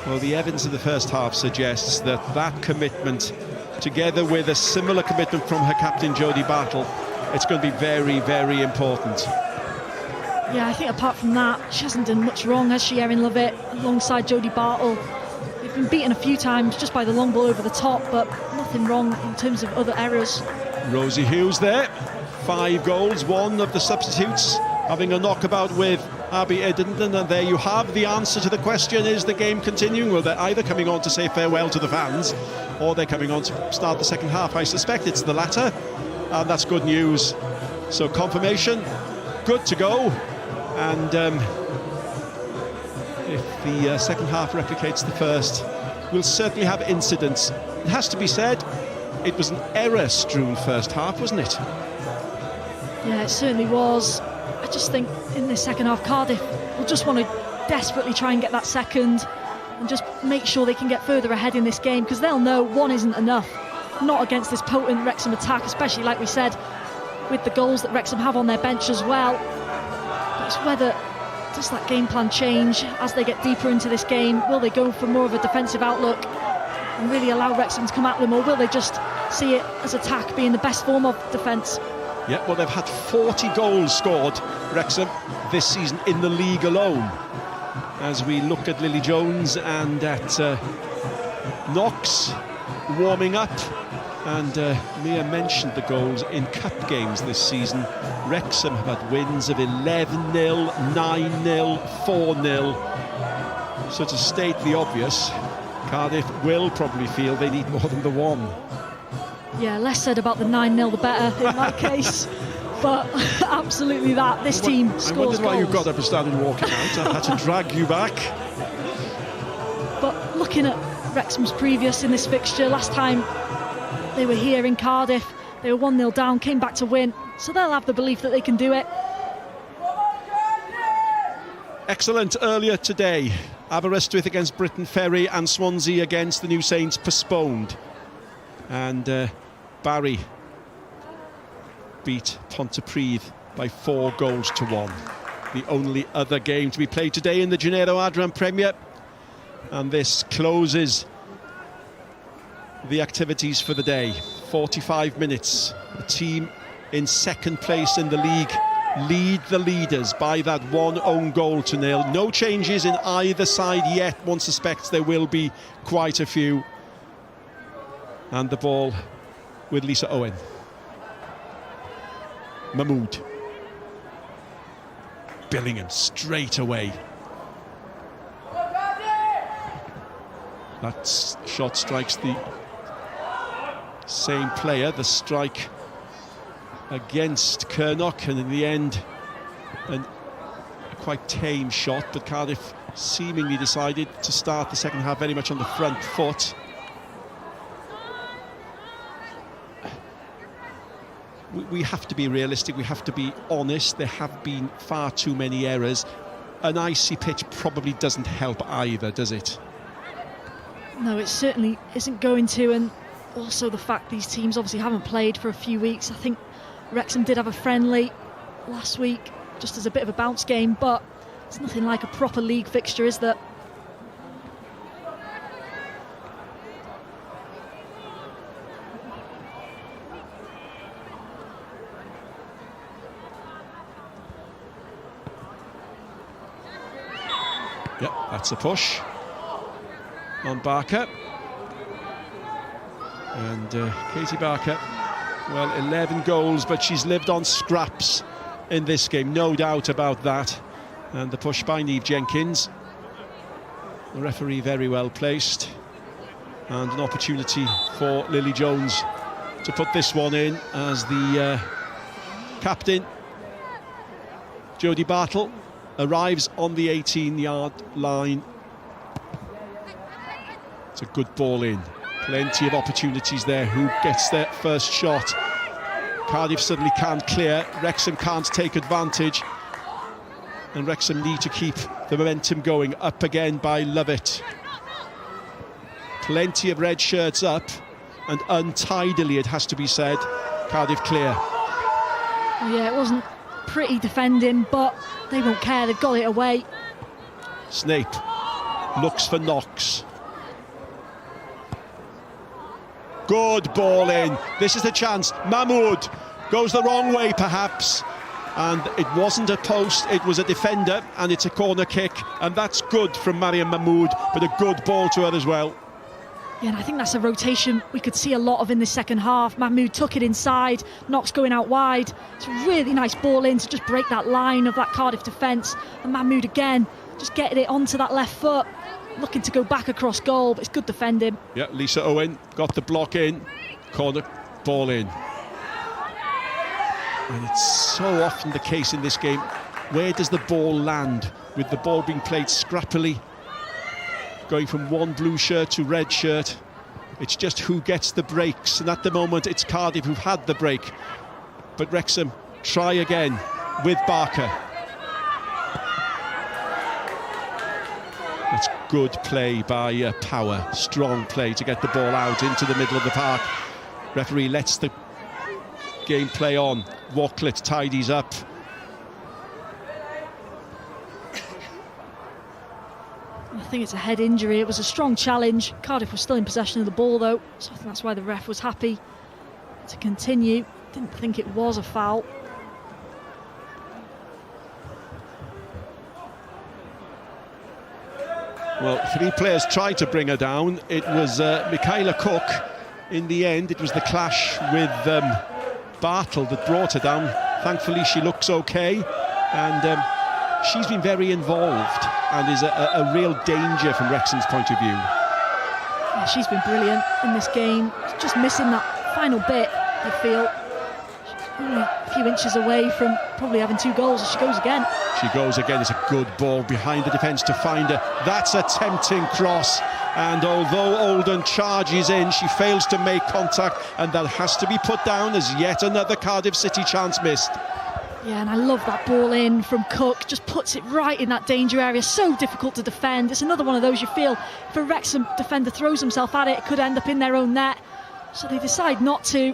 S1: well, the evidence of the first half suggests that commitment, together with a similar commitment from her captain Jodie Battle, it's going to be very, very important.
S2: Yeah, I think apart from that, she hasn't done much wrong, has she, Erin Lovett, alongside Jodie Bartle? They've been beaten a few times just by the long ball over the top, but nothing wrong in terms of other errors.
S1: Rosie Hughes there, 5 goals, one of the substitutes having a knockabout with Abby Iddenden, and there you have the answer to the question: is the game continuing? Well, they're either coming on to say farewell to the fans, or they're coming on to start the second half. I suspect it's the latter, and that's good news. So confirmation, good to go, and if the second half replicates the first, we'll certainly have incidents. It has to be said, it was an error-strewn first half, wasn't it?
S2: Yeah, it certainly was. I just think in this second half, Cardiff will just want to desperately try and get that second and just make sure they can get further ahead in this game, because they'll know one isn't enough, not against this potent Wrexham attack, especially, like we said, with the goals that Wrexham have on their bench as well. But it's whether does that game plan change as they get deeper into this game? Will they go for more of a defensive outlook and really allow Wrexham to come at them, or will they just see it as attack being the best form of defence?
S1: Yeah, well, they've had 40 goals scored, Wrexham, this season in the league alone. As we look at Lily Jones and at Knox warming up, and Mia mentioned the goals in cup games this season. Wrexham have had wins of 11-0, 9-0, 4-0. So to state the obvious, Cardiff will probably feel they need more than the one.
S2: Yeah, less said about the 9-0 the better in that case. But absolutely that. This team scores goals.
S1: I wondered why you got up and started walking out. I had to drag you back.
S2: But looking at Wrexham's previous in this fixture, last time they were here in Cardiff, they were 1-0 down, came back to win. So they'll have the belief that they can do it.
S1: Excellent earlier today. Aberystwyth against Britain Ferry and Swansea against the New Saints postponed. And Barry beat Pontypridd by 4 goals to 1. The only other game to be played today in the Genero Adran Premier. And this closes the activities for the day. 45 minutes. The team in second place in the league lead the leaders by that 1 own goal to 0. No changes in either side yet. One suspects there will be quite a few. And the ball with Lisa Owen. Mahmood. Billingham straight away. That shot strikes the same player. The strike against Kernock, and in the end a quite tame shot, but Cardiff seemingly decided to start the second half very much on the front foot. We have to be realistic, we have to be honest. There have been far too many errors. An icy pitch probably doesn't help either, does it?
S2: No, it certainly isn't going to, and also the fact these teams obviously haven't played for a few weeks. I think Wrexham did have a friendly last week, just as a bit of a bounce game, but it's nothing like a proper league fixture, is there?
S1: Yep, that's a push on Barker. And Katie Barker, well, 11 goals, but she's lived on scraps in this game, no doubt about that. And the push by Niamh Jenkins. The referee very well placed. And an opportunity for Lily Jones to put this one in as the captain, Jodie Bartle, arrives on the 18-yard line. It's a good ball in. Plenty of opportunities there. Who gets their first shot? Cardiff suddenly can't clear. Wrexham can't take advantage. And Wrexham need to keep the momentum going. Up again by Lovett. Plenty of red shirts up. And untidily, it has to be said, Cardiff clear.
S2: Yeah, it wasn't pretty defending, but they won't care. They've got it away.
S1: Snape looks for Knox. Good ball in. This is the chance. Mahmood goes the wrong way, perhaps. And it wasn't a post, it was a defender, and it's a corner kick. And that's good from Mariam Mahmood, but a good ball to her as well.
S2: Yeah, and I think that's a rotation we could see a lot of in the second half. Mahmood took it inside, Knox going out wide. It's a really nice ball in to just break that line of that Cardiff defence. And Mahmood again, just getting it onto that left foot. Looking to go back across goal, but it's good defending.
S1: Yeah, Lisa Owen got the block in, corner ball in. And it's so often the case in this game, where does the ball land? With the ball being played scrappily, going from one blue shirt to red shirt. It's just who gets the breaks, and at the moment it's Cardiff who've had the break. But Wrexham try again with Barker. That's good play by Power, strong play to get the ball out into the middle of the park. Referee lets the game play on. Wauclett tidies up.
S2: I think it's a head injury. It was a strong challenge. Cardiff was still in possession of the ball though, so I think that's why the ref was happy to continue. Didn't think it was a foul.
S1: Well, three players tried to bring her down. It was Michaela Cook. In the end, it was the clash with Bartle that brought her down. Thankfully, she looks okay. And she's been very involved and is a real danger from Wrexham's point of view.
S2: Yeah, she's been brilliant in this game. Just missing that final bit, I feel. Only a few inches away from probably having 2 goals, and she goes again.
S1: She goes again. It's a good ball behind the defence to find her. That's a tempting cross. And although Olden charges in, she fails to make contact, and that has to be put down as yet another Cardiff City chance missed.
S2: Yeah, and I love that ball in from Cook. Just puts it right in that danger area. So difficult to defend. It's another one of those you feel if a Wrexham defender throws himself at it, it could end up in their own net. So they decide not to.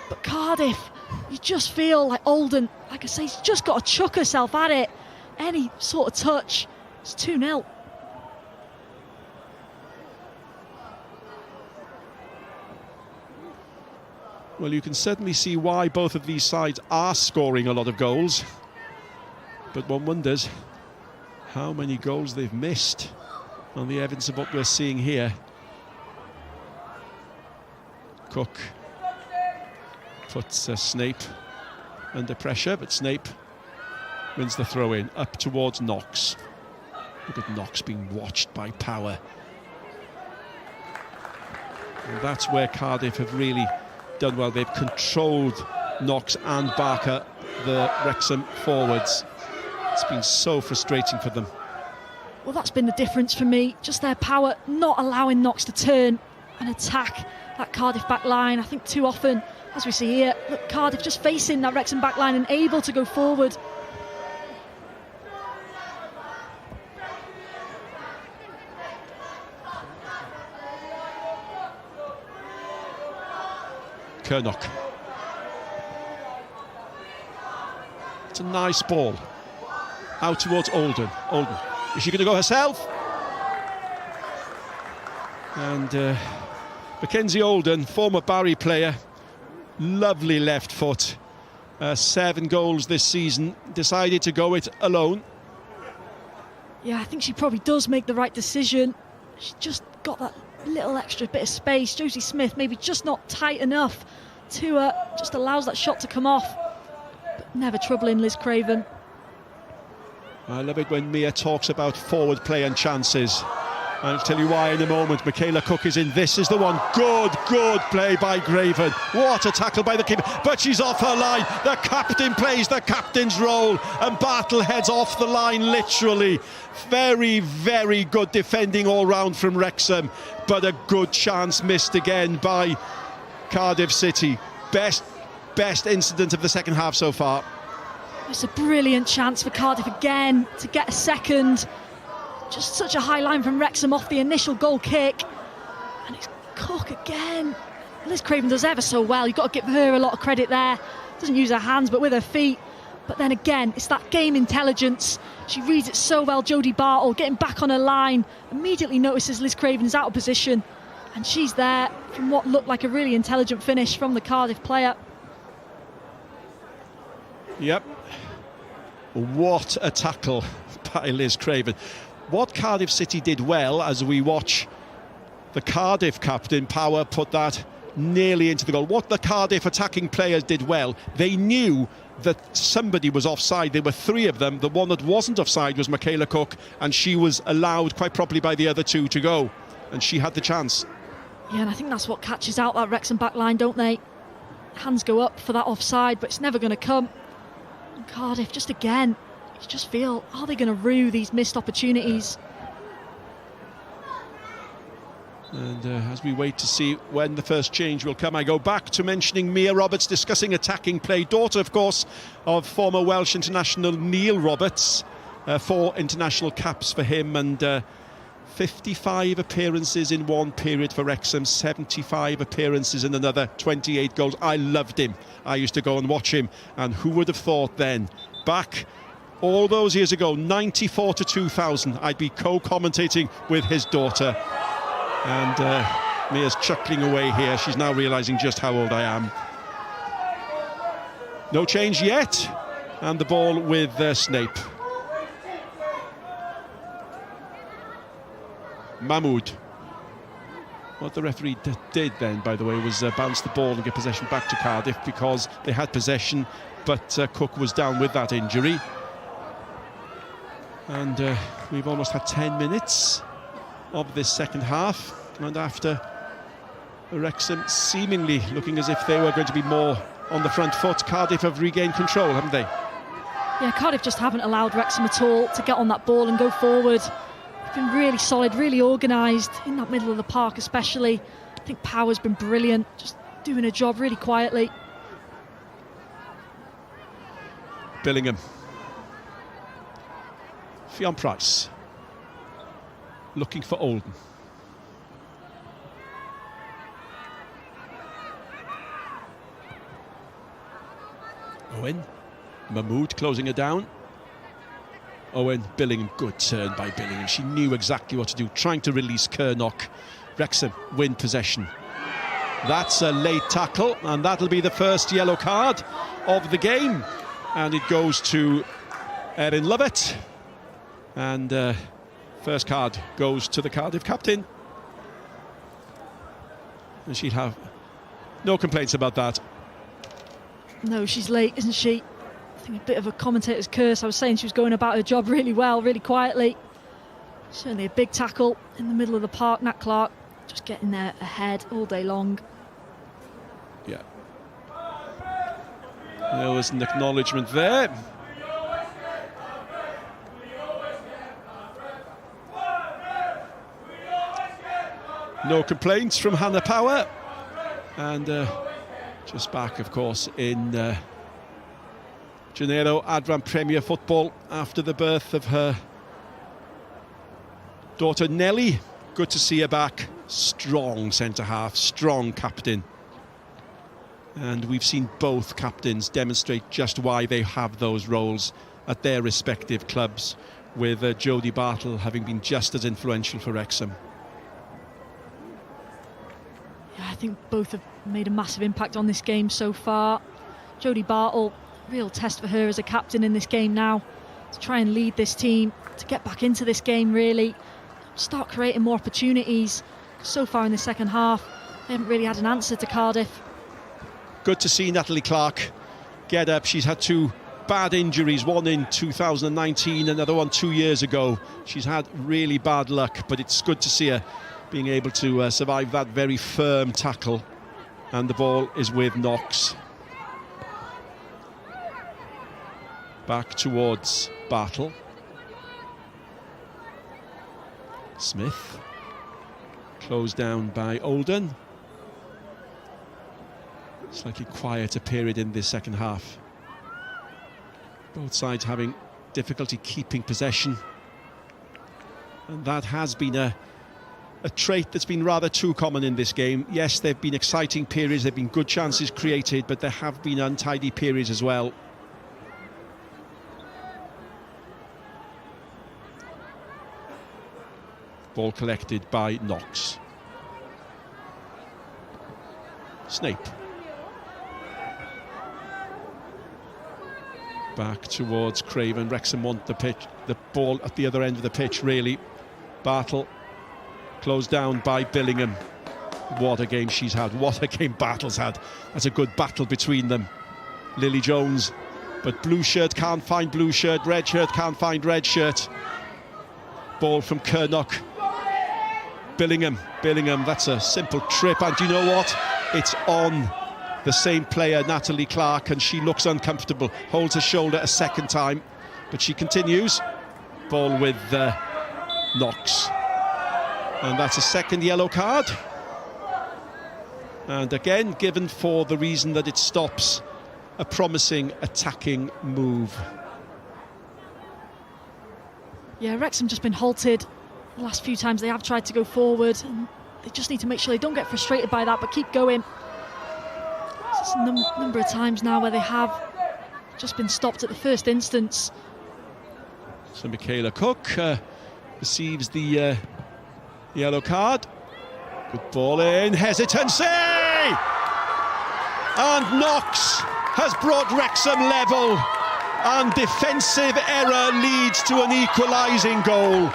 S2: But Cardiff, you just feel like Olden, like I say, she's just got to chuck herself at it. Any sort of touch, it's 2-0.
S1: Well, you can certainly see why both of these sides are scoring a lot of goals. But one wonders how many goals they've missed on the evidence of what we're seeing here. Cook puts Snape under pressure, but Snape wins the throw-in up towards Knox. Look at Knox being watched by Power. And that's where Cardiff have really done well. They've controlled Knox and Barker, the Wrexham forwards. It's been so frustrating for them.
S2: Well, that's been the difference for me. Just their Power not allowing Knox to turn and attack that Cardiff back line. I think too often, as we see here, look, Cardiff just facing that Wrexham back line and able to go forward.
S1: Kernock. It's a nice ball. Out towards Olden. Olden. Is she going to go herself? And Mackenzie Olden, former Barry player, lovely left foot. 7 goals this season, decided to go it alone.
S2: Yeah, I think she probably does make the right decision. She's just got that little extra bit of space. Josie Smith maybe just not tight enough to just allows that shot to come off. But never troubling Liz Craven.
S1: I love it when Mia talks about forward play and chances. I'll tell you why in a moment. Michaela Cook is in. This is the one. Good play by Craven. What a tackle by the keeper. But she's off her line. The captain plays the captain's role. And Bartle heads off the line, literally. Very, very good defending all round from Wrexham. But a good chance missed again by Cardiff City. Best incident of the second half so far.
S2: It's a brilliant chance for Cardiff again to get a second. Just such a high line from Wrexham off the initial goal kick. And it's Cook again. Liz Craven does ever so well. You've got to give her a lot of credit there. Doesn't use her hands, but with her feet. But then again, it's that game intelligence. She reads it so well. Jodie Bartle getting back on her line. Immediately notices Liz Craven is out of position. And she's there from what looked like a really intelligent finish from the Cardiff player.
S1: Yep. What a tackle by Liz Craven. What Cardiff City did well, as we watch the Cardiff captain, Power, put that nearly into the goal. What the Cardiff attacking players did well, they knew that somebody was offside. There were 3 of them. The one that wasn't offside was Michaela Cook, and she was allowed quite properly by the other 2 to go. And she had the chance.
S2: Yeah, and I think that's what catches out that Wrexham back line, don't they? Hands go up for that offside, but it's never going to come. And Cardiff, just again, you just feel, are they going to rue these missed opportunities?
S1: And as we wait to see when the first change will come, I go back to mentioning Mia Roberts discussing attacking play. Daughter, of course, of former Welsh international Neil Roberts. 4 international caps for him, and 55 appearances in one period for Wrexham, 75 appearances in another, 28 goals. I loved him. I used to go and watch him, and who would have thought then, back all those years ago, 94 to 2000, I'd be co-commentating with his daughter. And Mia's chuckling away here. She's now realising just how old I am. No change yet. And the ball with Snape. Mahmood. What the referee did then, by the way, was bounce the ball and get possession back to Cardiff, because they had possession, but Cook was down with that injury. And we've almost had 10 minutes of this second half, and after Wrexham seemingly looking as if they were going to be more on the front foot, Cardiff have regained control, haven't they?
S2: Yeah, Cardiff just haven't allowed Wrexham at all to get on that ball and go forward. They've been really solid, really organised in that middle of the park especially. I think Power's been brilliant, just doing a job really quietly.
S1: Billingham. Fionn Price. Looking for Olden. Owen. Mahmood closing her down. Owen, Billingham, good turn by Billingham. She knew exactly what to do, trying to release Kernock. Wrexham win possession. That's a late tackle, and that'll be the first yellow card of the game. And it goes to Erin Lovett. And first card goes to the Cardiff captain. And she'll have no complaints about that.
S2: No, she's late, isn't she? I think a bit of a commentator's curse. I was saying she was going about her job really well, really quietly. Certainly a big tackle in the middle of the park. Nat Clark just getting there ahead all day long.
S1: Yeah. There was an acknowledgement there. No complaints from Hannah Power. And just back, of course, in Genero Adran Premier Football after the birth of her daughter Nelly. Good to see her back. Strong centre-half, strong captain. And we've seen both captains demonstrate just why they have those roles at their respective clubs, with Jodie Bartle having been just as influential for Wrexham.
S2: Yeah, I think both have made a massive impact on this game so far. Jodie Bartle, real test for her as a captain in this game now, to try and lead this team, to get back into this game really, start creating more opportunities. So far in the second half, they haven't really had an answer to Cardiff.
S1: Good to see Natalie Clark get up. She's had two bad injuries, one in 2019, another one 2 years ago. She's had really bad luck, but it's good to see her being able to survive that very firm tackle. And the ball is with Knox. Back towards Bartle. Smith. Closed down by Oldham. Slightly quieter period in this second half. Both sides having difficulty keeping possession. And that has been a trait that's been rather too common in this game. Yes, there have been exciting periods, there have been good chances created, but there have been untidy periods as well. Ball collected by Knox. Snape. Back towards Craven. Wrexham want the ball at the other end of the pitch, really. Bartle closed down by Billingham. What a game she's had. What a game Bartle's had. That's a good battle between them. Lily Jones. But blue shirt can't find blue shirt. Red shirt can't find red shirt. Ball from Kernock. Billingham. That's a simple trip. And you know what? It's on the same player, Natalie Clark, and she looks uncomfortable. Holds her shoulder a second time, but she continues. Ball with Knox. And that's a second yellow card. And again, given for the reason that it stops a promising attacking move.
S2: Yeah, Wrexham just been halted the last few times they have tried to go forward, and they just need to make sure they don't get frustrated by that, but keep going. It's a number of times now where they have just been stopped at the first instance.
S1: So Michaela Cook receives the yellow card. Good ball in, hesitancy! And Knox has brought Wrexham level, and defensive error leads to an equalising goal.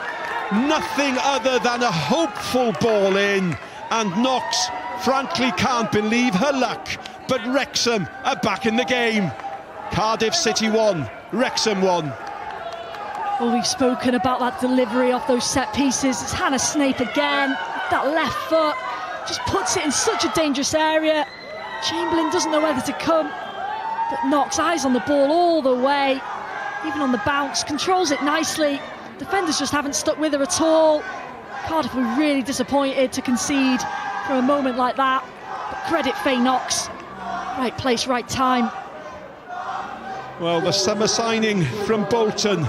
S1: Nothing other than a hopeful ball in, and Knox frankly can't believe her luck. But Wrexham are back in the game. Cardiff City 1, Wrexham 1.
S2: Well, we've spoken about that delivery off those set pieces. It's Hannah Snape again. That left foot just puts it in such a dangerous area. Chamberlain doesn't know whether to come, but Knox, eyes on the ball all the way, even on the bounce, controls it nicely. Defenders just haven't stuck with her at all. Cardiff were really disappointed to concede for a moment like that, but credit Faye Knox. Right place, right time.
S1: Well, the summer signing from Bolton,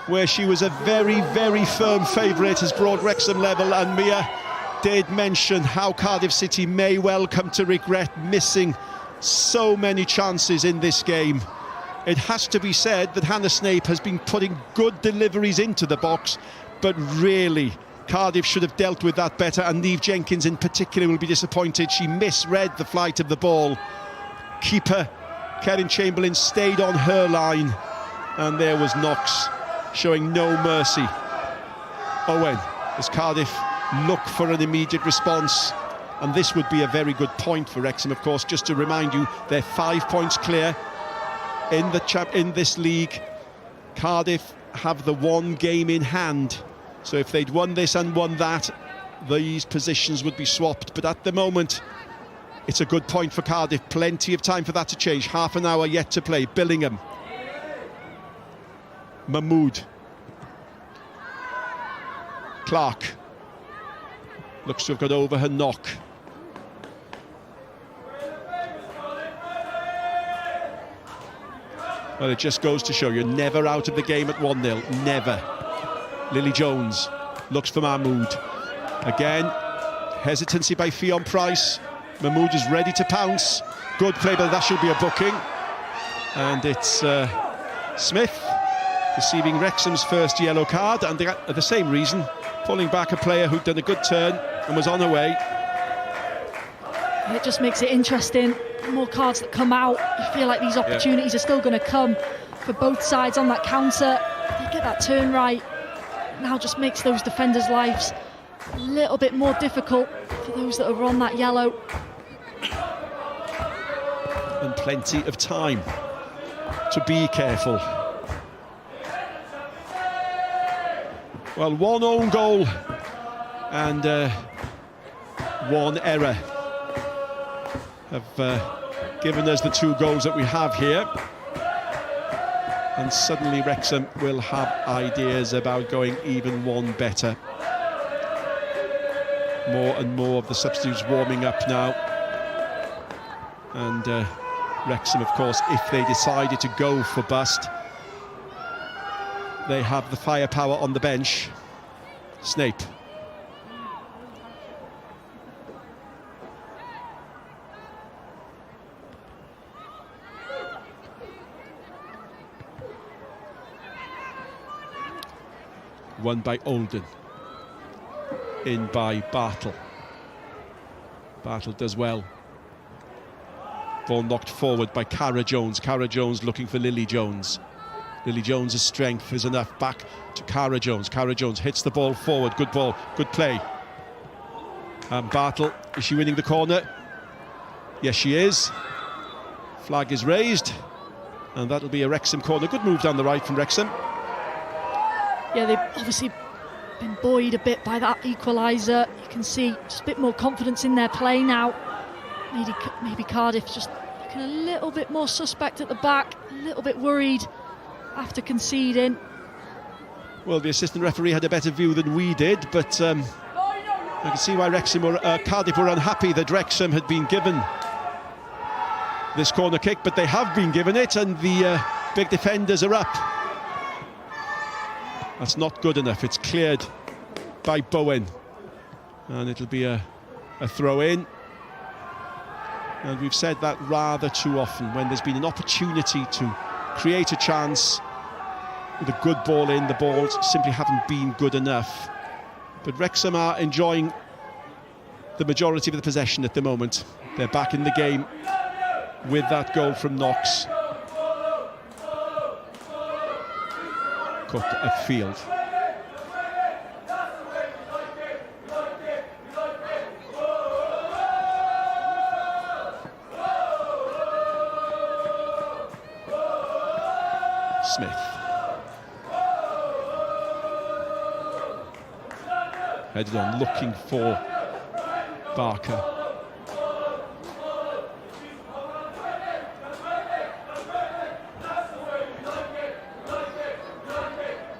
S1: where she was a very, very firm favourite, has brought Wrexham level, and Mia did mention how Cardiff City may well come to regret missing so many chances in this game. It has to be said that Hannah Snape has been putting good deliveries into the box, but really Cardiff should have dealt with that better, and Niamh Jenkins in particular will be disappointed. She misread the flight of the ball. Keeper Karen Chamberlain stayed on her line, and there was Knox showing no mercy. Owen, as Cardiff look for an immediate response, and this would be a very good point for Wrexham, of course. Just to remind you, they're 5 points clear in this league. Cardiff have the one game in hand, so if they'd won this and won that, these positions would be swapped. But at the moment, it's a good point for Cardiff. Plenty of time for that to change. Half an hour yet to play. Billingham, Mahmood, Clark looks to have got over her knock. Well, it just goes to show you're never out of the game at 1-0, never. Lily Jones looks for Mahmood. Again, hesitancy by Fionn Price. Mahmood is ready to pounce. Good play, but that should be a booking. And it's Smith receiving Wrexham's first yellow card, and the same reason, pulling back a player who'd done a good turn and was on her way.
S2: It just makes it interesting. The more cards that come out, I feel like these opportunities are still going to come for both sides on that counter. They get that turn right. Now just makes those defenders' lives a little bit more difficult for those that are on that yellow.
S1: And plenty of time to be careful. Well, one own goal and one error have given us the 2 goals that we have here. And suddenly Wrexham will have ideas about going even one better. More and more of the substitutes warming up now. And Wrexham, of course, if they decided to go for bust, they have the firepower on the bench. Snape. Won by Olden. In by Bartle. Bartle does well. Ball knocked forward by Cara Jones. Cara Jones looking for Lily Jones. Lily Jones' strength is enough. Back to Cara Jones. Cara Jones hits the ball forward. Good ball, good play. And Bartle, is she winning the corner? Yes, she is. Flag is raised. And that'll be a Wrexham corner. Good move down the right from Wrexham.
S2: Yeah, they've obviously been buoyed a bit by that equaliser. You can see just a bit more confidence in their play now. Maybe Cardiff just looking a little bit more suspect at the back, a little bit worried after conceding.
S1: Well, the assistant referee had a better view than we did, but I can see why Cardiff were unhappy that Wrexham had been given this corner kick, but they have been given it, and the big defenders are up. That's not good enough. It's cleared by Bowen, and it'll be a throw-in. And we've said that rather too often when there's been an opportunity to create a chance with a good ball in, the balls simply haven't been good enough. But Wrexham are enjoying the majority of the possession at the moment. They're back in the game with that goal from Knox. Cook upfield. Smith. Headed on, looking for Barker.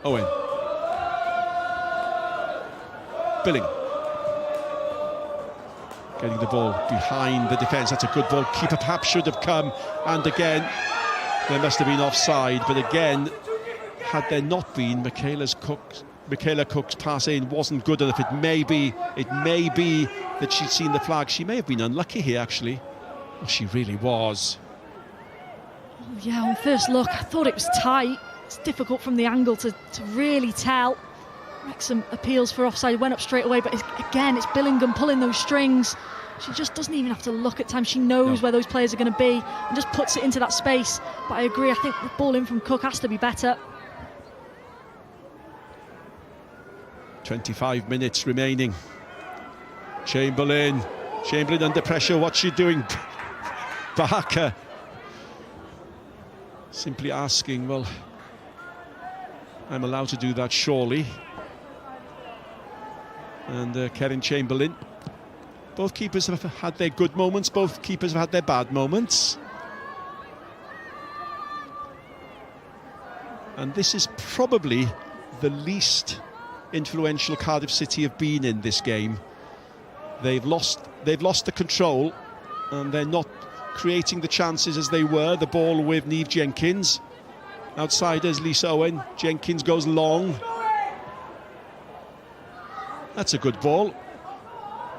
S1: Owen. Billing. Getting the ball behind the defence. That's a good ball. Keeper perhaps should have come. And again, there must have been offside. But again, had there not been, Michaela Cook's pass in wasn't good enough. It may be that she'd seen the flag. She may have been unlucky here, actually. Oh, she really was.
S2: Yeah, on first look, I thought it was tight. It's difficult from the angle to really tell. Wrexham appeals for offside, went up straight away, but again, it's Billingham pulling those strings. She just doesn't even have to look at time. She knows where those players are going to be and just puts it into that space. But I agree, I think the ball in from Cook has to be better.
S1: 25 minutes remaining. Chamberlain under pressure. What's she doing? Barker simply asking, well, I'm allowed to do that, surely. And Kevin Chamberlain. Both keepers have had their good moments. Both keepers have had their bad moments. And this is probably the least influential Cardiff City have been in this game. They've lost the control, and they're not creating the chances as they were. The ball with Niamh Jenkins. Outsiders, Lisa Owen. Jenkins goes long. That's a good ball.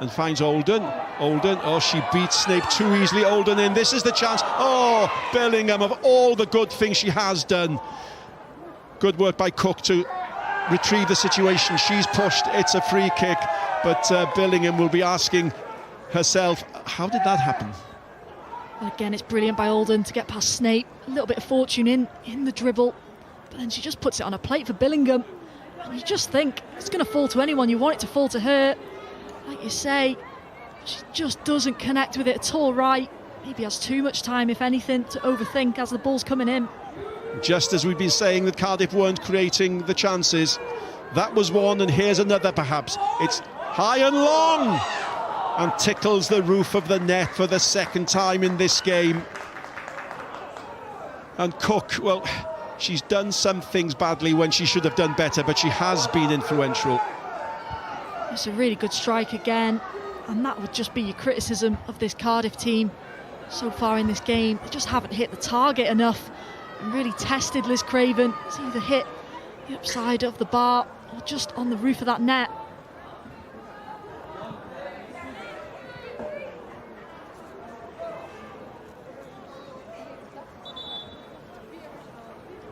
S1: And finds Olden. Olden, oh, she beats Snape too easily. Olden in, this is the chance. Oh, Bellingham, of all the good things she has done. Good work by Cook to retrieve the situation. She's pushed, it's a free kick, but Bellingham will be asking herself, how did that happen?
S2: And again, it's brilliant by Olden to get past Snape. A little bit of fortune in the dribble, but then she just puts it on a plate for Bellingham. And you just think, it's going to fall to anyone. You want it to fall to her. Like you say, she just doesn't connect with it at all right. Maybe has too much time, if anything, to overthink as the ball's coming in.
S1: Just as we've been saying that Cardiff weren't creating the chances, that was one, and here's another perhaps. It's high and long and tickles the roof of the net for the second time in this game. And Cook, well, she's done some things badly when she should have done better, but she has been influential.
S2: It's a really good strike again, and that would just be your criticism of this Cardiff team so far in this game. They just haven't hit the target enough and really tested Liz Craven. It's either hit the upside of the bar or just on the roof of that net.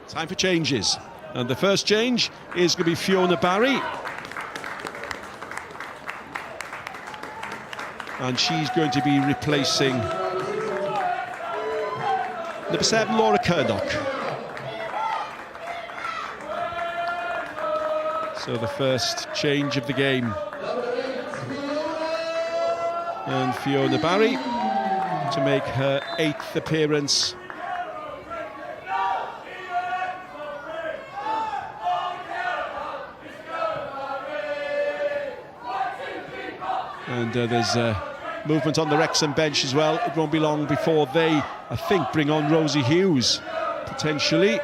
S1: Time for changes, and the first change is going to be Fiona Barry, and she's going to be replacing number 7, Laura Kernock. So the first change of the game, and Fiona Barry to make her 8th appearance. And there's movement on the Wrexham bench as well. It won't be long before they, I think, bring on Rosie Hughes, potentially.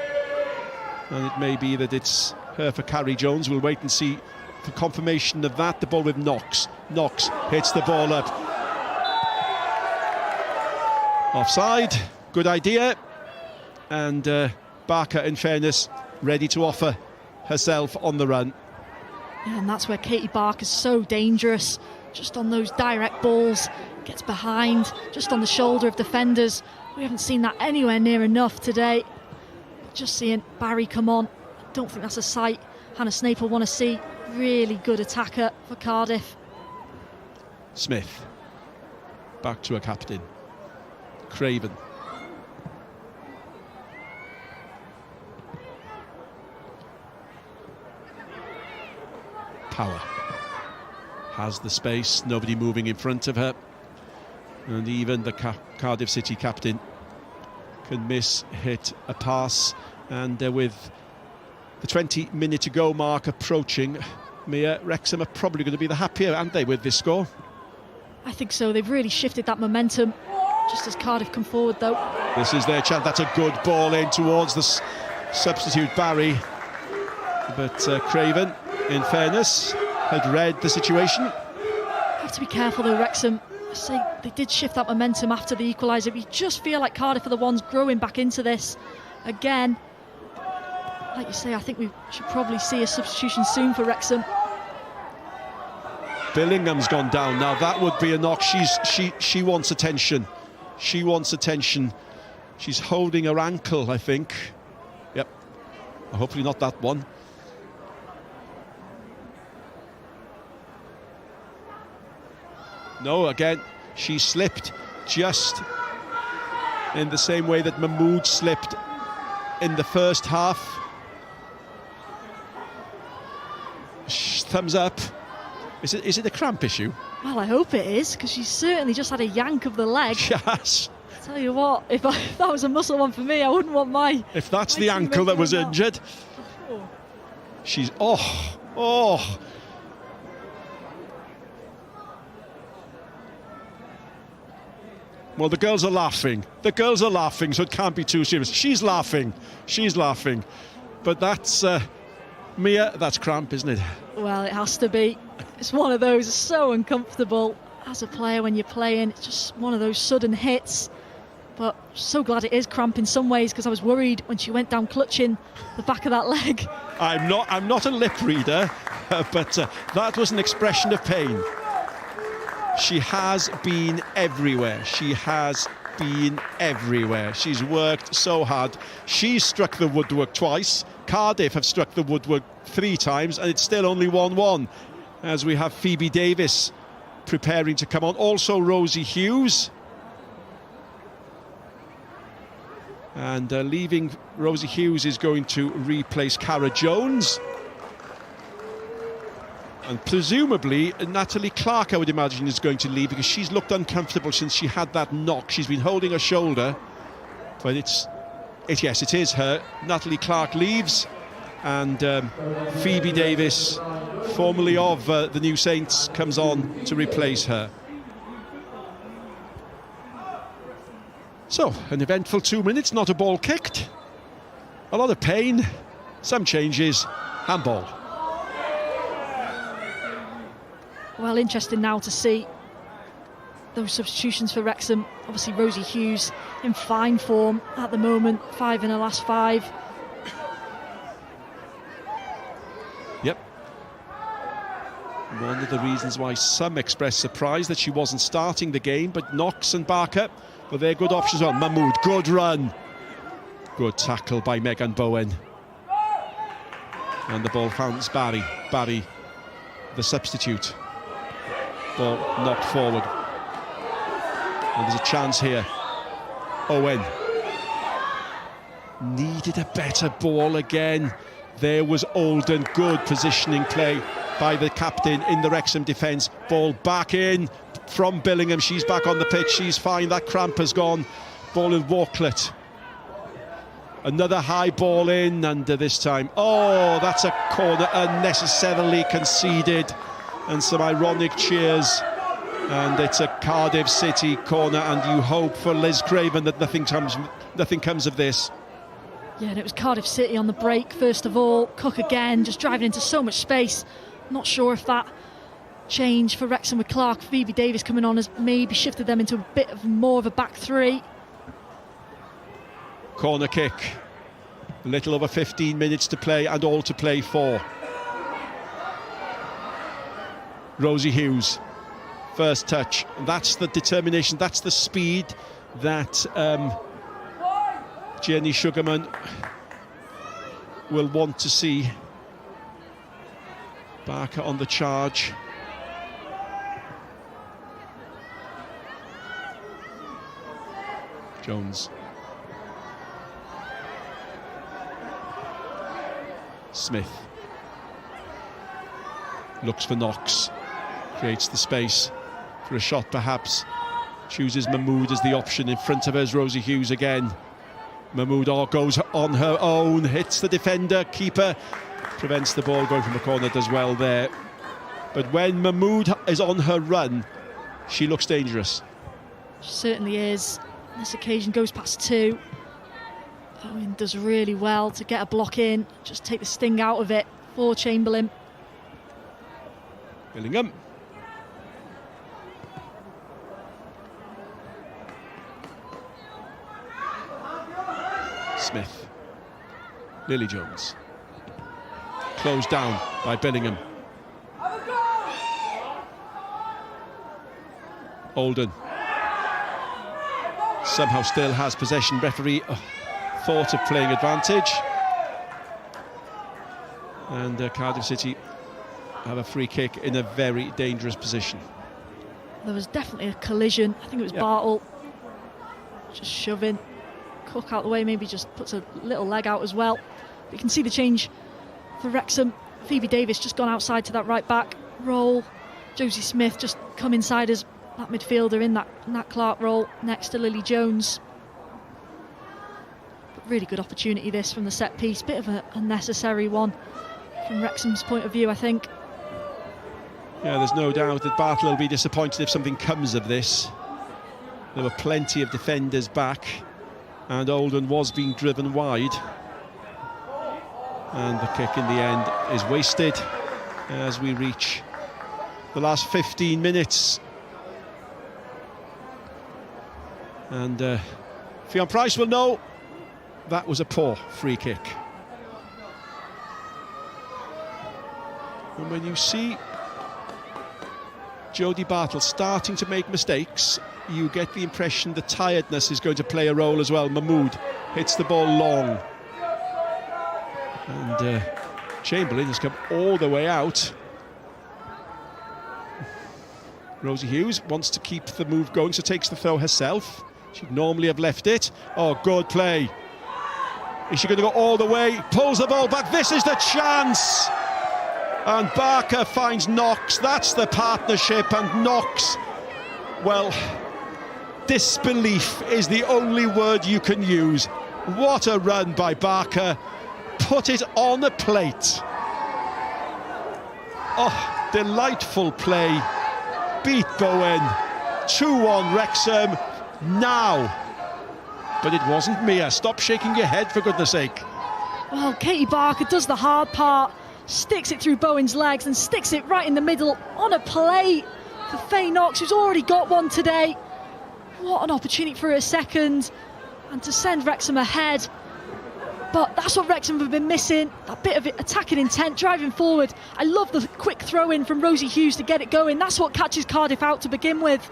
S1: And it may be that it's her for Carrie Jones. We'll wait and see for confirmation of that. The ball with Knox. Knox hits the ball up. Offside. Good idea. And Barker, in fairness, ready to offer herself on the run.
S2: Yeah, and that's where Katie Barker's so dangerous. Just on those direct balls, gets behind, just on the shoulder of defenders. We haven't seen that anywhere near enough today. But just seeing Barry come on, I don't think that's a sight Hannah Snape will want to see. Really good attacker for Cardiff.
S1: Smith, back to a captain. Craven. Power. Has the space, nobody moving in front of her, and even the Cardiff City captain can hit a pass. And with the 20-minute to go mark approaching, Mia, Wrexham are probably going to be the happier, aren't they, with this score?
S2: I think so. They've really shifted that momentum just as Cardiff come forward, though.
S1: This is their chance. That's a good ball in towards the substitute Barry, but Craven, in fairness, had read the situation.
S2: Have to be careful though, Wrexham. I say they did shift that momentum after the equaliser, but you just feel like Cardiff are the ones growing back into this again. Like you say, I think we should probably see a substitution soon for Wrexham.
S1: Billingham's gone down now. That would be a knock. She wants attention. She wants attention. She's holding her ankle, I think. Yep. Hopefully not that one. No, again, she slipped just in the same way that Mahmood slipped in the first half. Thumbs up. Is it a cramp issue?
S2: Well, I hope it is, because she's certainly just had a yank of the leg.
S1: Yes.
S2: I tell you what, if that was a muscle one for me, I wouldn't want my...
S1: If that's the ankle that was injured.
S2: Oh.
S1: She's... Oh. Well, the girls are laughing. The girls are laughing, so it can't be too serious. She's laughing. She's laughing. But that's... Mia, that's cramp, isn't it?
S2: Well, it has to be. It's one of those so uncomfortable as a player when you're playing. It's just one of those sudden hits. But so glad it is cramp in some ways, because I was worried when she went down clutching the back of that leg.
S1: I'm not a lip reader, but that was an expression of pain. She has been everywhere. She has been everywhere. She's worked so hard. She's struck the woodwork twice. Cardiff have struck the woodwork 3 times, and it's still only 1-1 as we have Phoebe Davis preparing to come on. Also Rosie Hughes. And leaving Rosie Hughes is going to replace Cara Jones. And presumably Natalie Clark, I would imagine, is going to leave because she's looked uncomfortable since she had that knock. She's been holding her shoulder, but yes, it is her. Natalie Clark leaves, and Phoebe Davis, formerly of the New Saints, comes on to replace her. So, an eventful 2 minutes, not a ball kicked. A lot of pain, some changes, handball.
S2: Well, interesting now to see those substitutions for Wrexham. Obviously, Rosie Hughes in fine form at the moment, 5 in her last 5.
S1: Yep. One of the reasons why some express surprise that she wasn't starting the game, but Knox and Barker, well, they're good options on. Mahmood, good run. Good tackle by Megan Bowen. And the ball finds Barry. Barry, the substitute. Ball knocked forward. And there's a chance here. Owen. Needed a better ball again. There was Olden. Good positioning play by the captain in the Wrexham defence. Ball back in from Billingham. She's back on the pitch. She's fine. That cramp has gone. Ball in Walklett. Another high ball in, and this time, oh, that's a corner unnecessarily conceded. And some ironic cheers, and it's a Cardiff City corner, and you hope for Liz Craven that nothing comes of this.
S2: Yeah, and it was Cardiff City on the break first of all. Cook again, just driving into so much space. Not sure if that change for Wrexham with Clark, Phoebe Davis coming on, has maybe shifted them into a bit of more of a back 3.
S1: Corner kick. A little over 15 minutes to play, and all to play for. Rosie Hughes, first touch. That's the determination, that's the speed that Jenny Sugarman will want to see. Barker on the charge. Jones. Smith. Looks for Knox. Creates the space for a shot perhaps. Chooses Mahmood as the option. In front of her is Rosie Hughes again. Mahmood goes on her own, hits the defender, keeper prevents the ball going from the corner, does well there. But when Mahmood is on her run, she looks dangerous.
S2: She certainly is. This occasion goes past 2. Owen does really well to get a block in, just take the sting out of it for Chamberlain.
S1: Billingham. Smith. Lily Jones. Closed down by Billingham. Olden. Somehow still has possession. Referee thought of playing advantage. And Cardiff City have a free kick in a very dangerous position.
S2: There was definitely a collision. I think it was Bartle just shoving Cook out the way, maybe just puts a little leg out as well. But you can see the change for Wrexham. Phoebe Davis just gone outside to that right back role. Josie Smith just come inside as that midfielder in that Clark role next to Lily Jones. But really good opportunity this from the set piece. Bit of a necessary one from Wrexham's point of view, I think.
S1: Yeah, there's no doubt that Bartle will be disappointed if something comes of this. There were plenty of defenders back, and Olden was being driven wide. And the kick in the end is wasted as we reach the last 15 minutes. And Fionn Price will know that was a poor free kick. And when you see Jodie Bartle starting to make mistakes. You get the impression the tiredness is going to play a role as well. Mahmood hits the ball long. And Chamberlain has come all the way out. Rosie Hughes wants to keep the move going, so takes the throw herself. She'd normally have left it. Oh, good play. Is she going to go all the way? Pulls the ball back. This is the chance. And Barker finds Knox. That's the partnership. And Knox, well, disbelief is the only word you can use. What a run by Barker. Put it on a plate. Oh, delightful play. Beat Bowen. 2-1 Wrexham. Now. But it wasn't Mia. Stop shaking your head, for goodness sake.
S2: Well, Katie Barker does the hard part, sticks it through Bowen's legs and sticks it right in the middle on a plate for Faye Knox, who's already got one today. What an opportunity for a second and to send Wrexham ahead. But that's what Wrexham have been missing, that bit of attacking intent, driving forward. I love the quick throw-in from Rosie Hughes to get it going. That's what catches Cardiff out to begin with.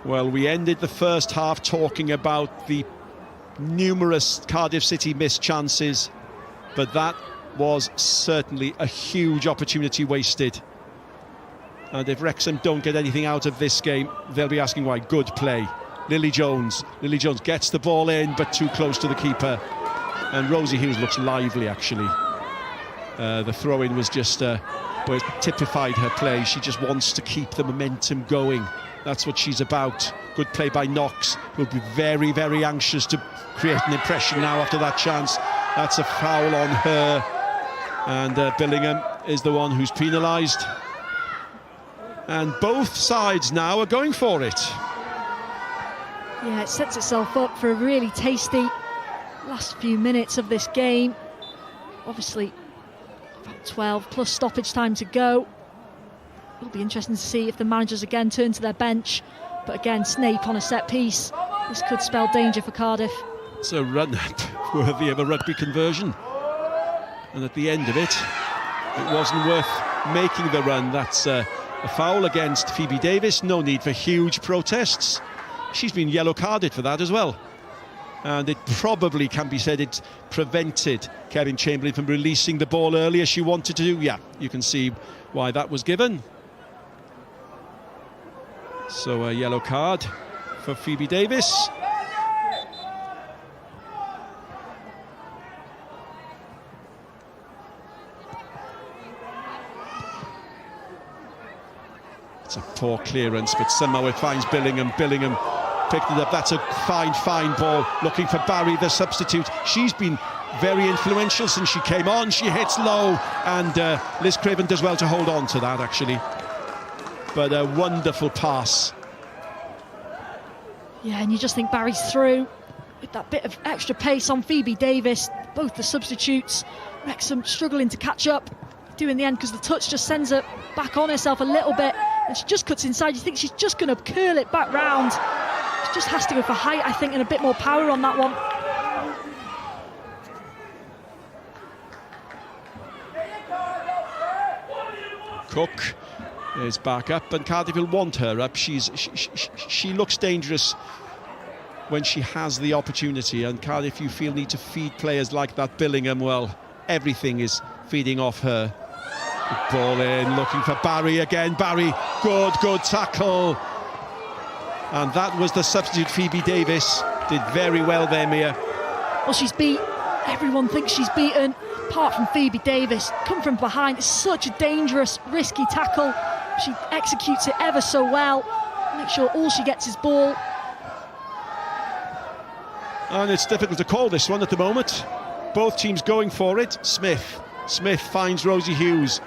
S1: Well, we ended the first half talking about the numerous Cardiff City missed chances, but that was certainly a huge opportunity wasted. And if Wrexham don't get anything out of this game, they'll be asking why. Good play. Lily Jones gets the ball in, but too close to the keeper. And Rosie Hughes looks lively, actually. The throw-in was just, but it typified her play. She just wants to keep the momentum going. That's what she's about. Good play by Knox, who'll be very, very anxious to create an impression now after that chance. That's a foul on her. And Billingham is the one who's penalised. And both sides now are going for it.
S2: Yeah, it sets itself up for a really tasty last few minutes of this game. Obviously, about 12 plus stoppage time to go. It'll be interesting to see if the managers again turn to their bench. But again, Snape on a set piece. This could spell danger for Cardiff.
S1: It's a run-up worthy of a rugby conversion. And at the end of it, it wasn't worth making the run. That's a foul against Phoebe Davis. No need for huge protests. She's been yellow carded for that as well. And it probably can be said it prevented Kevin Chamberlain from releasing the ball earlier she wanted to do. Yeah, you can see why that was given. So a yellow card for Phoebe Davis. It's a poor clearance, but somehow it finds Billingham. Billingham picked it up. That's a fine ball. Looking for Barry, the substitute. She's been very influential since she came on. She hits low, and Liz Craven does well to hold on to that, actually. But a wonderful pass.
S2: Yeah, and you just think Barry's through with that bit of extra pace on Phoebe Davis. Both the substitutes. Wrexham struggling to catch up. Do in the end, because the touch just sends her back on herself a little bit, and she just cuts inside. You think she's just going to curl it back round. She just has to go for height, I think, and a bit more power on that one.
S1: Cook is back up, and Cardiff will want her up. She looks dangerous when she has the opportunity, and Cardiff, you feel, need to feed players like that. Billingham, well, everything is feeding off her. Ball in, looking for Barry again. Barry, good tackle. And that was the substitute, Phoebe Davis. Did very well there, Mia.
S2: Well, she's beat. Everyone thinks she's beaten, apart from Phoebe Davis. Come from behind. It's such a dangerous, risky tackle. She executes it ever so well. Make sure all she gets is ball.
S1: And it's difficult to call this one at the moment. Both teams going for it. Smith finds Rosie Hughes.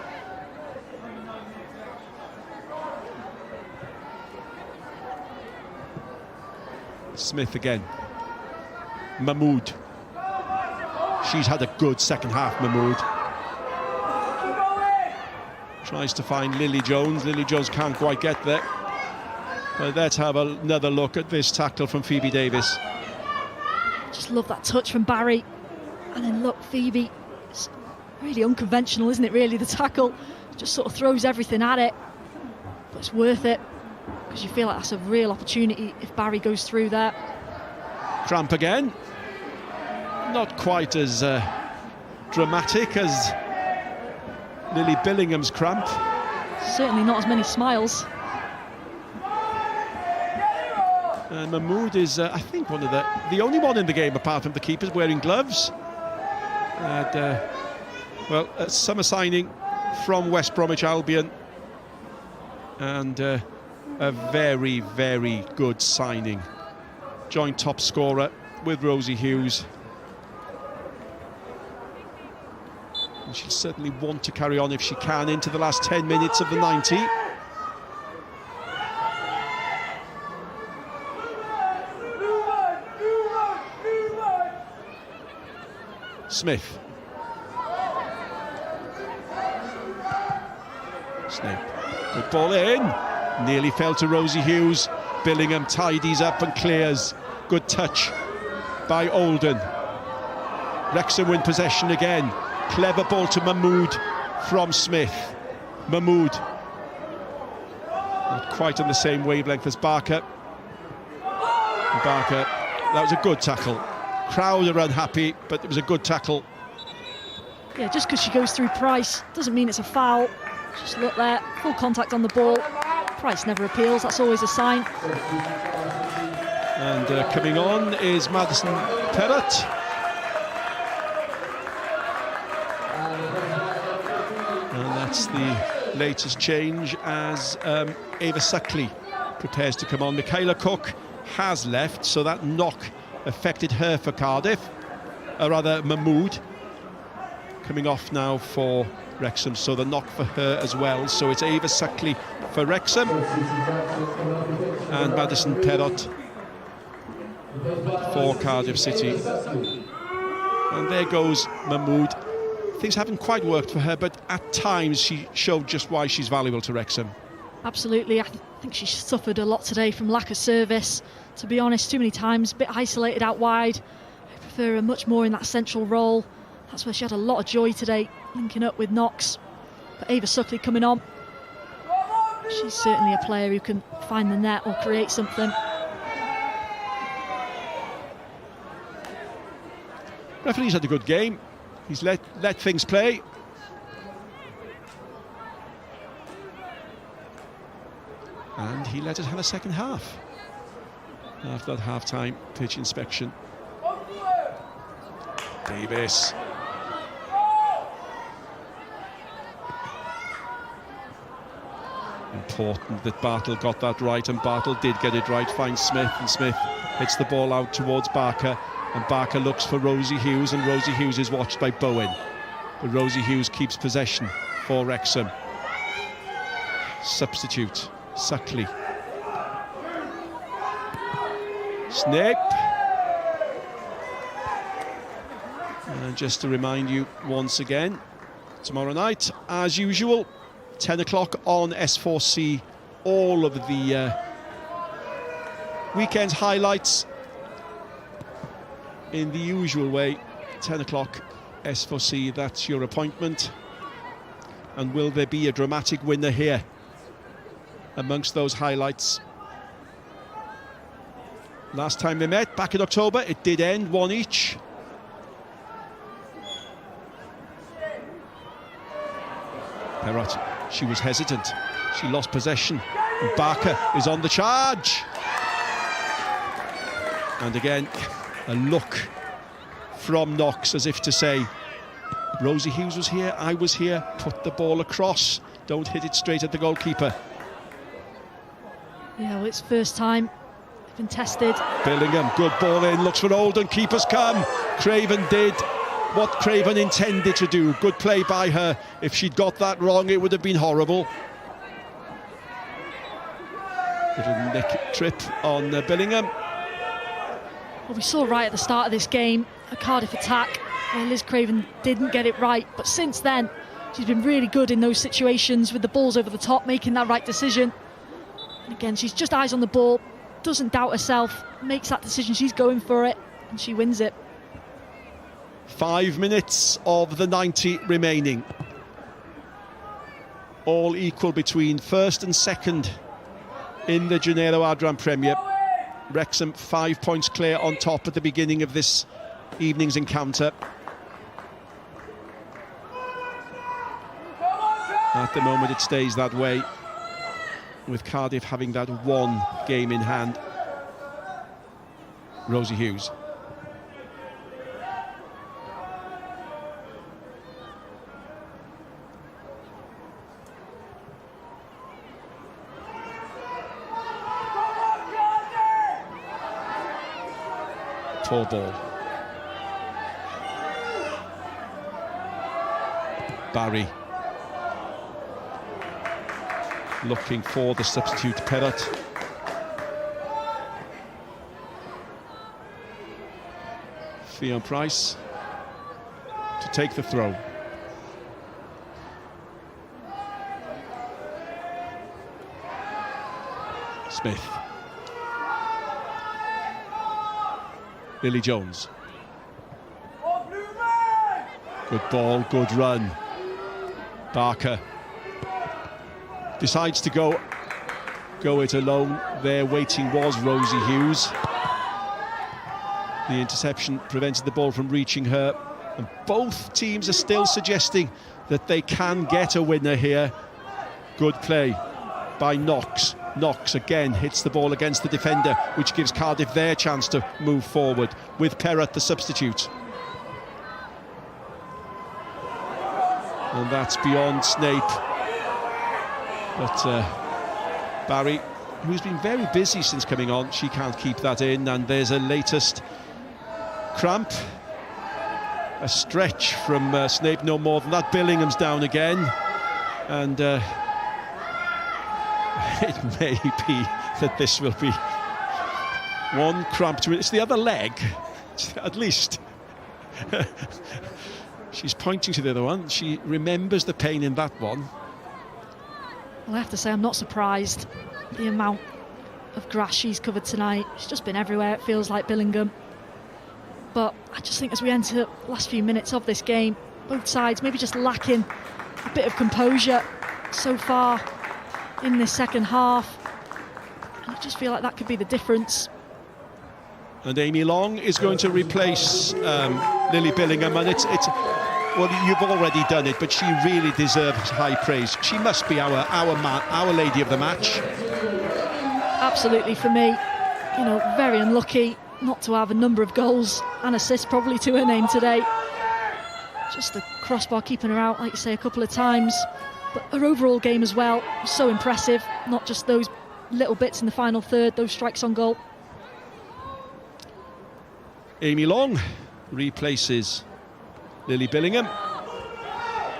S1: Smith again. Mahmood. She's had a good second half, Mahmood. Tries to find Lily Jones. Lily Jones can't quite get there. But let's have another look at this tackle from Phoebe Davis.
S2: Just love that touch from Barry. And then look, Phoebe. It's really unconventional, isn't it, really, the tackle? just sort of throws everything at it, but it's worth it because you feel like that's a real opportunity if Barry goes through there.
S1: Cramp again. Not quite as dramatic as Lily Billingham's cramp.
S2: Certainly not as many smiles.
S1: And Mahmood is, I think, one of the only one in the game, apart from the keepers, wearing gloves. And, well, a summer signing from West Bromwich Albion. And a very, very good signing. Joint top scorer with Rosie Hughes. And she'll certainly want to carry on if she can into the last 10 minutes of the 90. Smith. Snape. Good ball in. Nearly fell to Rosie Hughes. Billingham tidies up and clears. Good touch by Oldham. Wrexham win possession again. Clever ball to Mahmood from Smith. Mahmood. Not quite on the same wavelength as Barker. Barker, that was a good tackle. Crowd are unhappy, but it was a good tackle.
S2: Yeah, just because she goes through Price doesn't mean it's a foul. Just look there, full contact on the ball. Price never appeals, that's always a sign.
S1: And coming on is Madison Perrott. And that's the latest change as Ava Suckley prepares to come on. Michaela Cook has left, so that knock affected her for Cardiff. Or rather, Mahmood coming off now for Wrexham, so the knock for her as well. So it's Ava Suckley for Wrexham and Madison Perrott for Cardiff City. And there goes Mahmood. Things haven't quite worked for her, but at times she showed just why she's valuable to Wrexham.
S2: Absolutely, I think she suffered a lot today from lack of service. To be honest, too many times, a bit isolated out wide. I prefer her much more in that central role. That's where she had a lot of joy today, linking up with Knox. But Ava Suckley coming on. She's certainly a player who can find the net or create something.
S1: Referee's had a good game. He's let things play. And he let us have a second half. After that half-time pitch inspection. Davis. Important that Bartle got that right, and Bartle did get it right. Finds Smith, and Smith hits the ball out towards Barker, and Barker looks for Rosie Hughes, and Rosie Hughes is watched by Bowen. But Rosie Hughes keeps possession for Wrexham. Substitute, Suckley. Snape. And just to remind you once again, tomorrow night, as usual, 10 o'clock on S4C, all of the weekend's highlights in the usual way. 10 o'clock, S4C, that's your appointment. And will there be a dramatic winner here amongst those highlights? Last time they met, back in October, it did end 1 each. Perrott, she was hesitant. She lost possession. And Barker is on the charge. And again, a look from Knox as if to say, Rosie Hughes was here, I was here, put the ball across. Don't hit it straight at the goalkeeper.
S2: Yeah, well, it's first time. They've been tested.
S1: Billingham, good ball in, looks for Oldham, keeper's come. Craven did what Craven intended to do. Good play by her. If she'd got that wrong, it would have been horrible. Little neck trip on Billingham.
S2: Well, we saw right at the start of this game a Cardiff attack where Liz Craven didn't get it right, but since then she's been really good in those situations with the balls over the top, making that right decision. And again, she's just eyes on the ball, doesn't doubt herself, makes that decision, she's going for it, and she wins it.
S1: 5 minutes of the 90 remaining. all equal between first and second in the Genero Adran Premier. Wrexham 5 points clear on top at the beginning of this evening's encounter. At the moment it stays that way, with Cardiff having that one game in hand. Rosie Hughes. Tall ball. Barry looking for the substitute, Perrott. Fionn Price to take the throw. Smith. Lily Jones. Good ball, good run. Barker decides to go it alone. There waiting was Rosie Hughes. The interception prevented the ball from reaching her, and both teams are still suggesting that they can get a winner here. Good play by Knox. Knox again hits the ball against the defender, which gives Cardiff their chance to move forward, with Perrott the substitute. And that's beyond Snape. But Barry, who's been very busy since coming on, she can't keep that in, and there's a latest cramp. A stretch from Snape, no more than that. Billingham's down again, and it may be that this will be one cramp to it. It's the other leg, at least. She's pointing to the other one. She remembers the pain in that one.
S2: Well, I have to say, I'm not surprised the amount of grass she's covered tonight. She's just been everywhere, it feels like, Billingham. But I just think as we enter the last few minutes of this game, both sides maybe just lacking a bit of composure so far in this second half. And I just feel like that could be the difference.
S1: And Amy Long is going to replace Lily Billingham, and it's well, you've already done it, but she really deserves high praise. She must be our lady of the match.
S2: Absolutely, for me, you know, very unlucky not to have a number of goals and assists probably to her name today. Just the crossbar keeping her out, like you say, a couple of times. But her overall game as well was so impressive, not just those little bits in the final third, those strikes on goal.
S1: Amy Long replaces Lily Billingham,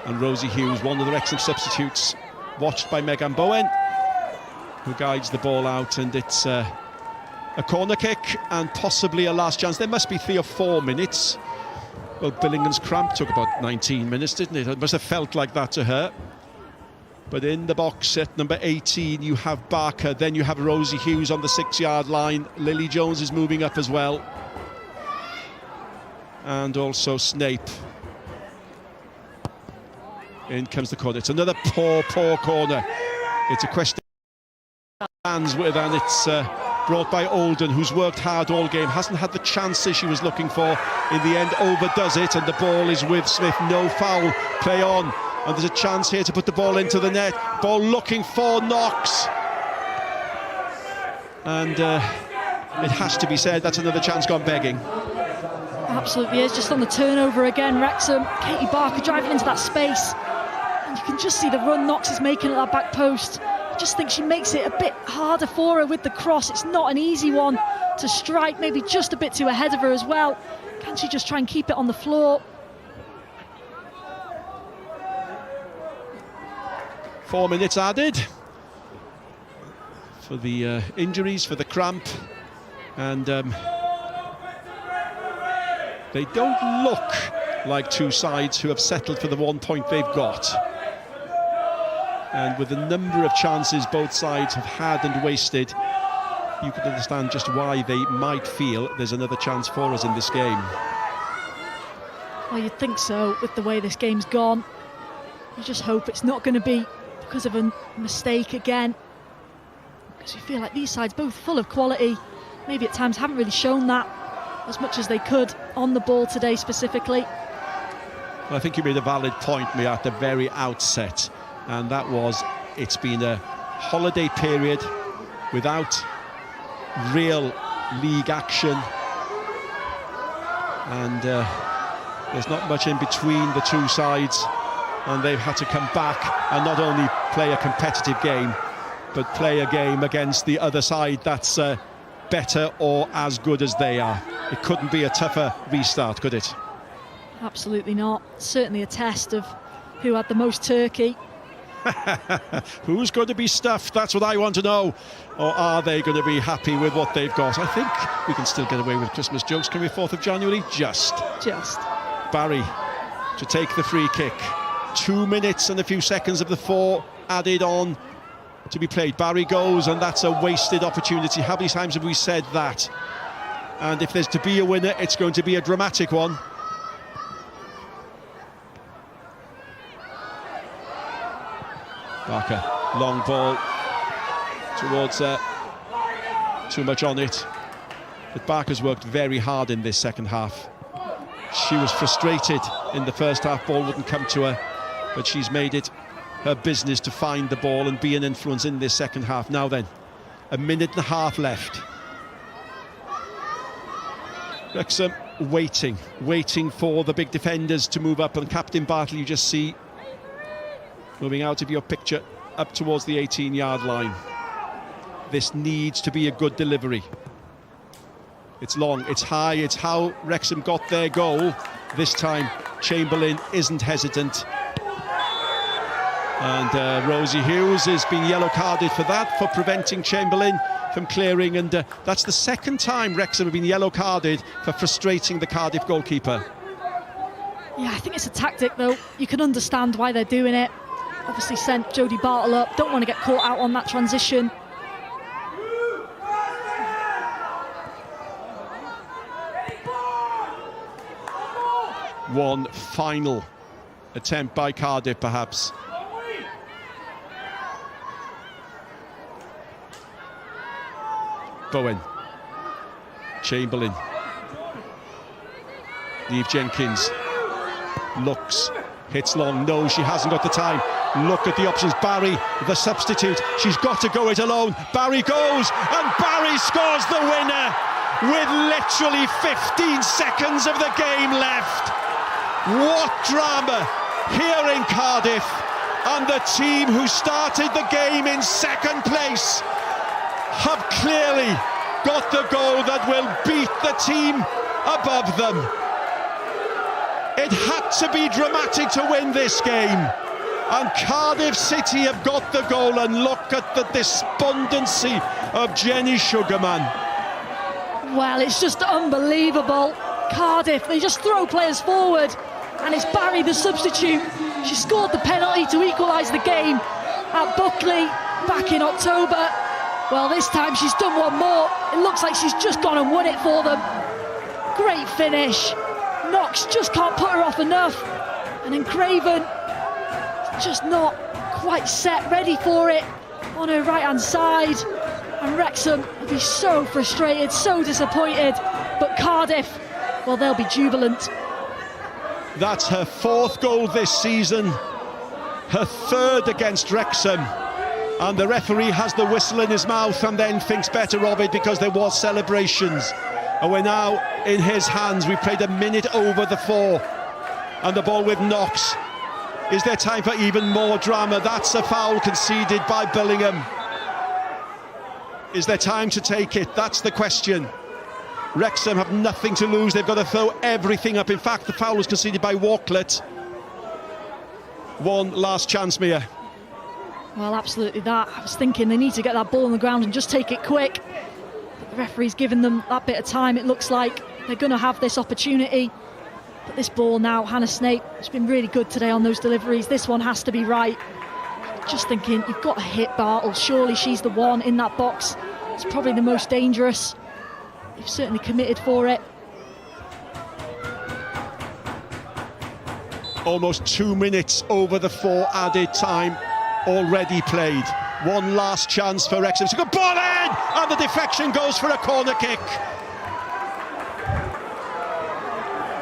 S1: and Rosie Hughes, one of the Wrexham substitutes, watched by Megan Bowen, who guides the ball out, and it's a corner kick and possibly a last chance. There must be 3 or 4 minutes. Well, Billingham's cramp took about 19 minutes, didn't it? It must have felt like that to her. But in the box at number 18, you have Barker, then you have Rosie Hughes on the 6-yard line. Lily Jones is moving up as well, and also Snape. In comes the corner. It's another poor corner. It's a question hands with, and it's brought by Olden, who's worked hard all game, hasn't had the chances she was looking for. In the end, overdoes it, and the ball is with Smith. No foul, play on, and there's a chance here to put the ball into the net. Ball looking for Knox, and it has to be said, that's another chance gone begging.
S2: Absolutely is. Just on the turnover again, Wrexham. Katie Barker driving into that space, and you can just see the run Knox is making at that back post. I just think she makes it a bit harder for her with the cross. It's not an easy one to strike, maybe just a bit too ahead of her as well. Can she just try and keep it on the floor?
S1: 4 minutes added for the injuries, for the cramp, and they don't look like two sides who have settled for the 1 point they've got. And with the number of chances both sides have had and wasted, you can understand just why they might feel there's another chance for us in this game.
S2: Well, you'd think so, with the way this game's gone. You just hope it's not going to be because of a mistake again. Because we feel like these sides both full of quality, maybe at times haven't really shown that as much as they could on the ball today specifically.
S1: Well, I think you made a valid point, Mia, at the very outset, and that was it's been a holiday period without real league action, and there's not much in between the two sides, and they've had to come back and not only play a competitive game but play a game against the other side that's better or as good as they are. It couldn't be a tougher restart, could it?
S2: Absolutely not. Certainly a test of who had the most turkey.
S1: Who's going to be stuffed? That's what I want to know. Or are they going to be happy with what they've got? I think we can still get away with Christmas jokes. Can we 4th of January? Just. Barry to take the free kick. 2 minutes and a few seconds of the 4 added on to be played. Barry goes, and that's a wasted opportunity. How many times have we said that? And if there's to be a winner, it's going to be a dramatic one. Barker, long ball towards too much on it. But Barker's worked very hard in this second half. She was frustrated in the first half, ball wouldn't come to her, but she's made it her business to find the ball and be an influence in this second half. Now then, a minute and a half left. Wrexham waiting for the big defenders to move up, and Captain Bartley you just see moving out of your picture up towards the 18-yard line. This needs to be a good delivery. It's long, it's high, it's how Wrexham got their goal. This time Chamberlain isn't hesitant. And Rosie Hughes is being yellow carded for that, for preventing Chamberlain from clearing, and that's the second time Wrexham have been yellow carded for frustrating the Cardiff goalkeeper.
S2: Yeah, I think it's a tactic though. You can understand why they're doing it. Obviously sent Jodie Bartle up, don't want to get caught out on that transition.
S1: One final attempt by Cardiff perhaps. Bowen, Chamberlain, Niamh Jenkins looks, hits long, no, she hasn't got the time. Look at the options. Barry, the substitute, she's got to go it alone. Barry goes, and Barry scores the winner with literally 15 seconds of the game left. What drama here in Cardiff, and the team who started the game in second place have clearly got the goal that will beat the team above them. It had to be dramatic to win this game, and Cardiff City have got the goal, and look at the despondency of Jenny Sugarman.
S2: Well, it's just unbelievable. Cardiff, they just throw players forward, and it's Barry, the substitute. She scored the penalty to equalise the game at Buckley back in October. Well, this time she's done one more. It looks like she's just gone and won it for them. Great finish. Knox just can't put her off enough. And then Craven just not quite set, ready for it on her right-hand side. And Wrexham will be so frustrated, so disappointed. But Cardiff, well, they'll be jubilant.
S1: That's her 4th goal this season, her 3rd against Wrexham. And the referee has the whistle in his mouth and then thinks better of it because there was celebrations. And we're now in his hands. We've played a minute over the 4. And the ball with Knox. Is there time for even more drama? That's a foul conceded by Billingham. Is there time to take it? That's the question. Wrexham have nothing to lose. They've got to throw everything up. In fact, the foul was conceded by Walklett. One last chance, Mia.
S2: Well, absolutely that. I was thinking they need to get that ball on the ground and just take it quick. But the referee's given them that bit of time. It looks like they're going to have this opportunity. But this ball now, Hannah Snape has been really good today on those deliveries. This one has to be right. Just thinking, you've got to hit Bartle. Surely she's the one in that box. It's probably the most dangerous. You've certainly committed for it.
S1: Almost 2 minutes over the 4 added time. already played. One last chance for Wrexham. It's a good ball in, and the deflection goes for a corner kick.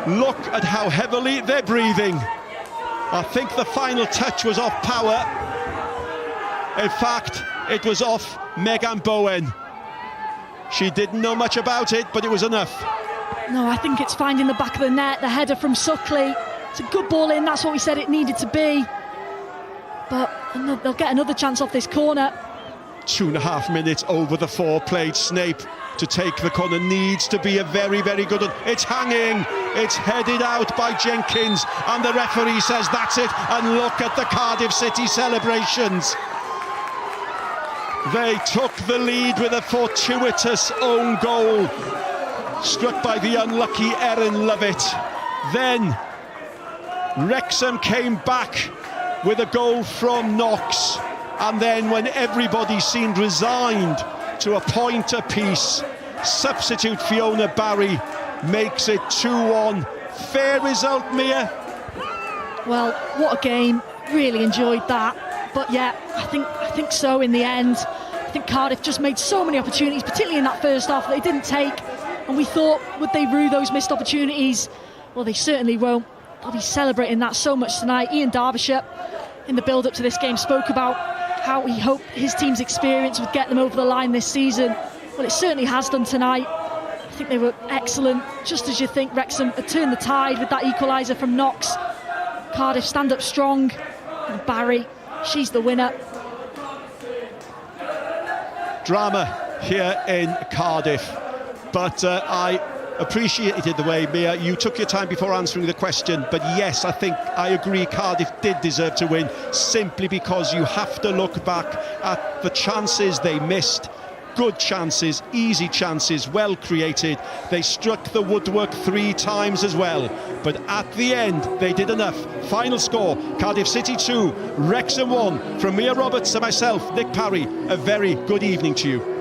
S1: Look at how heavily they're breathing. I think the final touch was off Power. In fact, it was off Megan Bowen. She didn't know much about it, but it was enough.
S2: No, I think it's finding the back of the net, the header from Suckley. It's a good ball in, that's what we said it needed to be. But they'll get another chance off this corner.
S1: 2.5 minutes over the 4 played. Snape to take the corner needs to be a very, very good one. It's hanging, it's headed out by Jenkins, and the referee says that's it. And look at the Cardiff City celebrations. They took the lead with a fortuitous own goal, struck by the unlucky Erin Lovett. Then Wrexham came back with a goal from Knox, and then when everybody seemed resigned to a point apiece, substitute Fiona Barry makes it 2-1. Fair result, Mia?
S2: Well, what a game. Really enjoyed that. But yeah, I think so in the end. I think Cardiff just made so many opportunities, particularly in that first half, that they didn't take. And we thought, would they rue those missed opportunities? Well, they certainly won't. They'll be celebrating that so much tonight. Ian Derbyshire, in the build-up to this game, spoke about how he hoped his team's experience would get them over the line this season. Well, it certainly has done tonight. I think they were excellent, just as you think Wrexham had turned the tide with that equaliser from Knox. Cardiff stand up strong, and Barry, she's the winner.
S1: Drama here in Cardiff, but I appreciated the way, Mia, you took your time before answering the question. But yes, I think I agree, Cardiff did deserve to win, simply because you have to look back at the chances they missed. Good chances, easy chances, well created. They struck the woodwork 3 times as well, but at the end they did enough. Final score, Cardiff City 2, Wrexham 1. From Mia Roberts and myself, Nick Parry, a very good evening to you.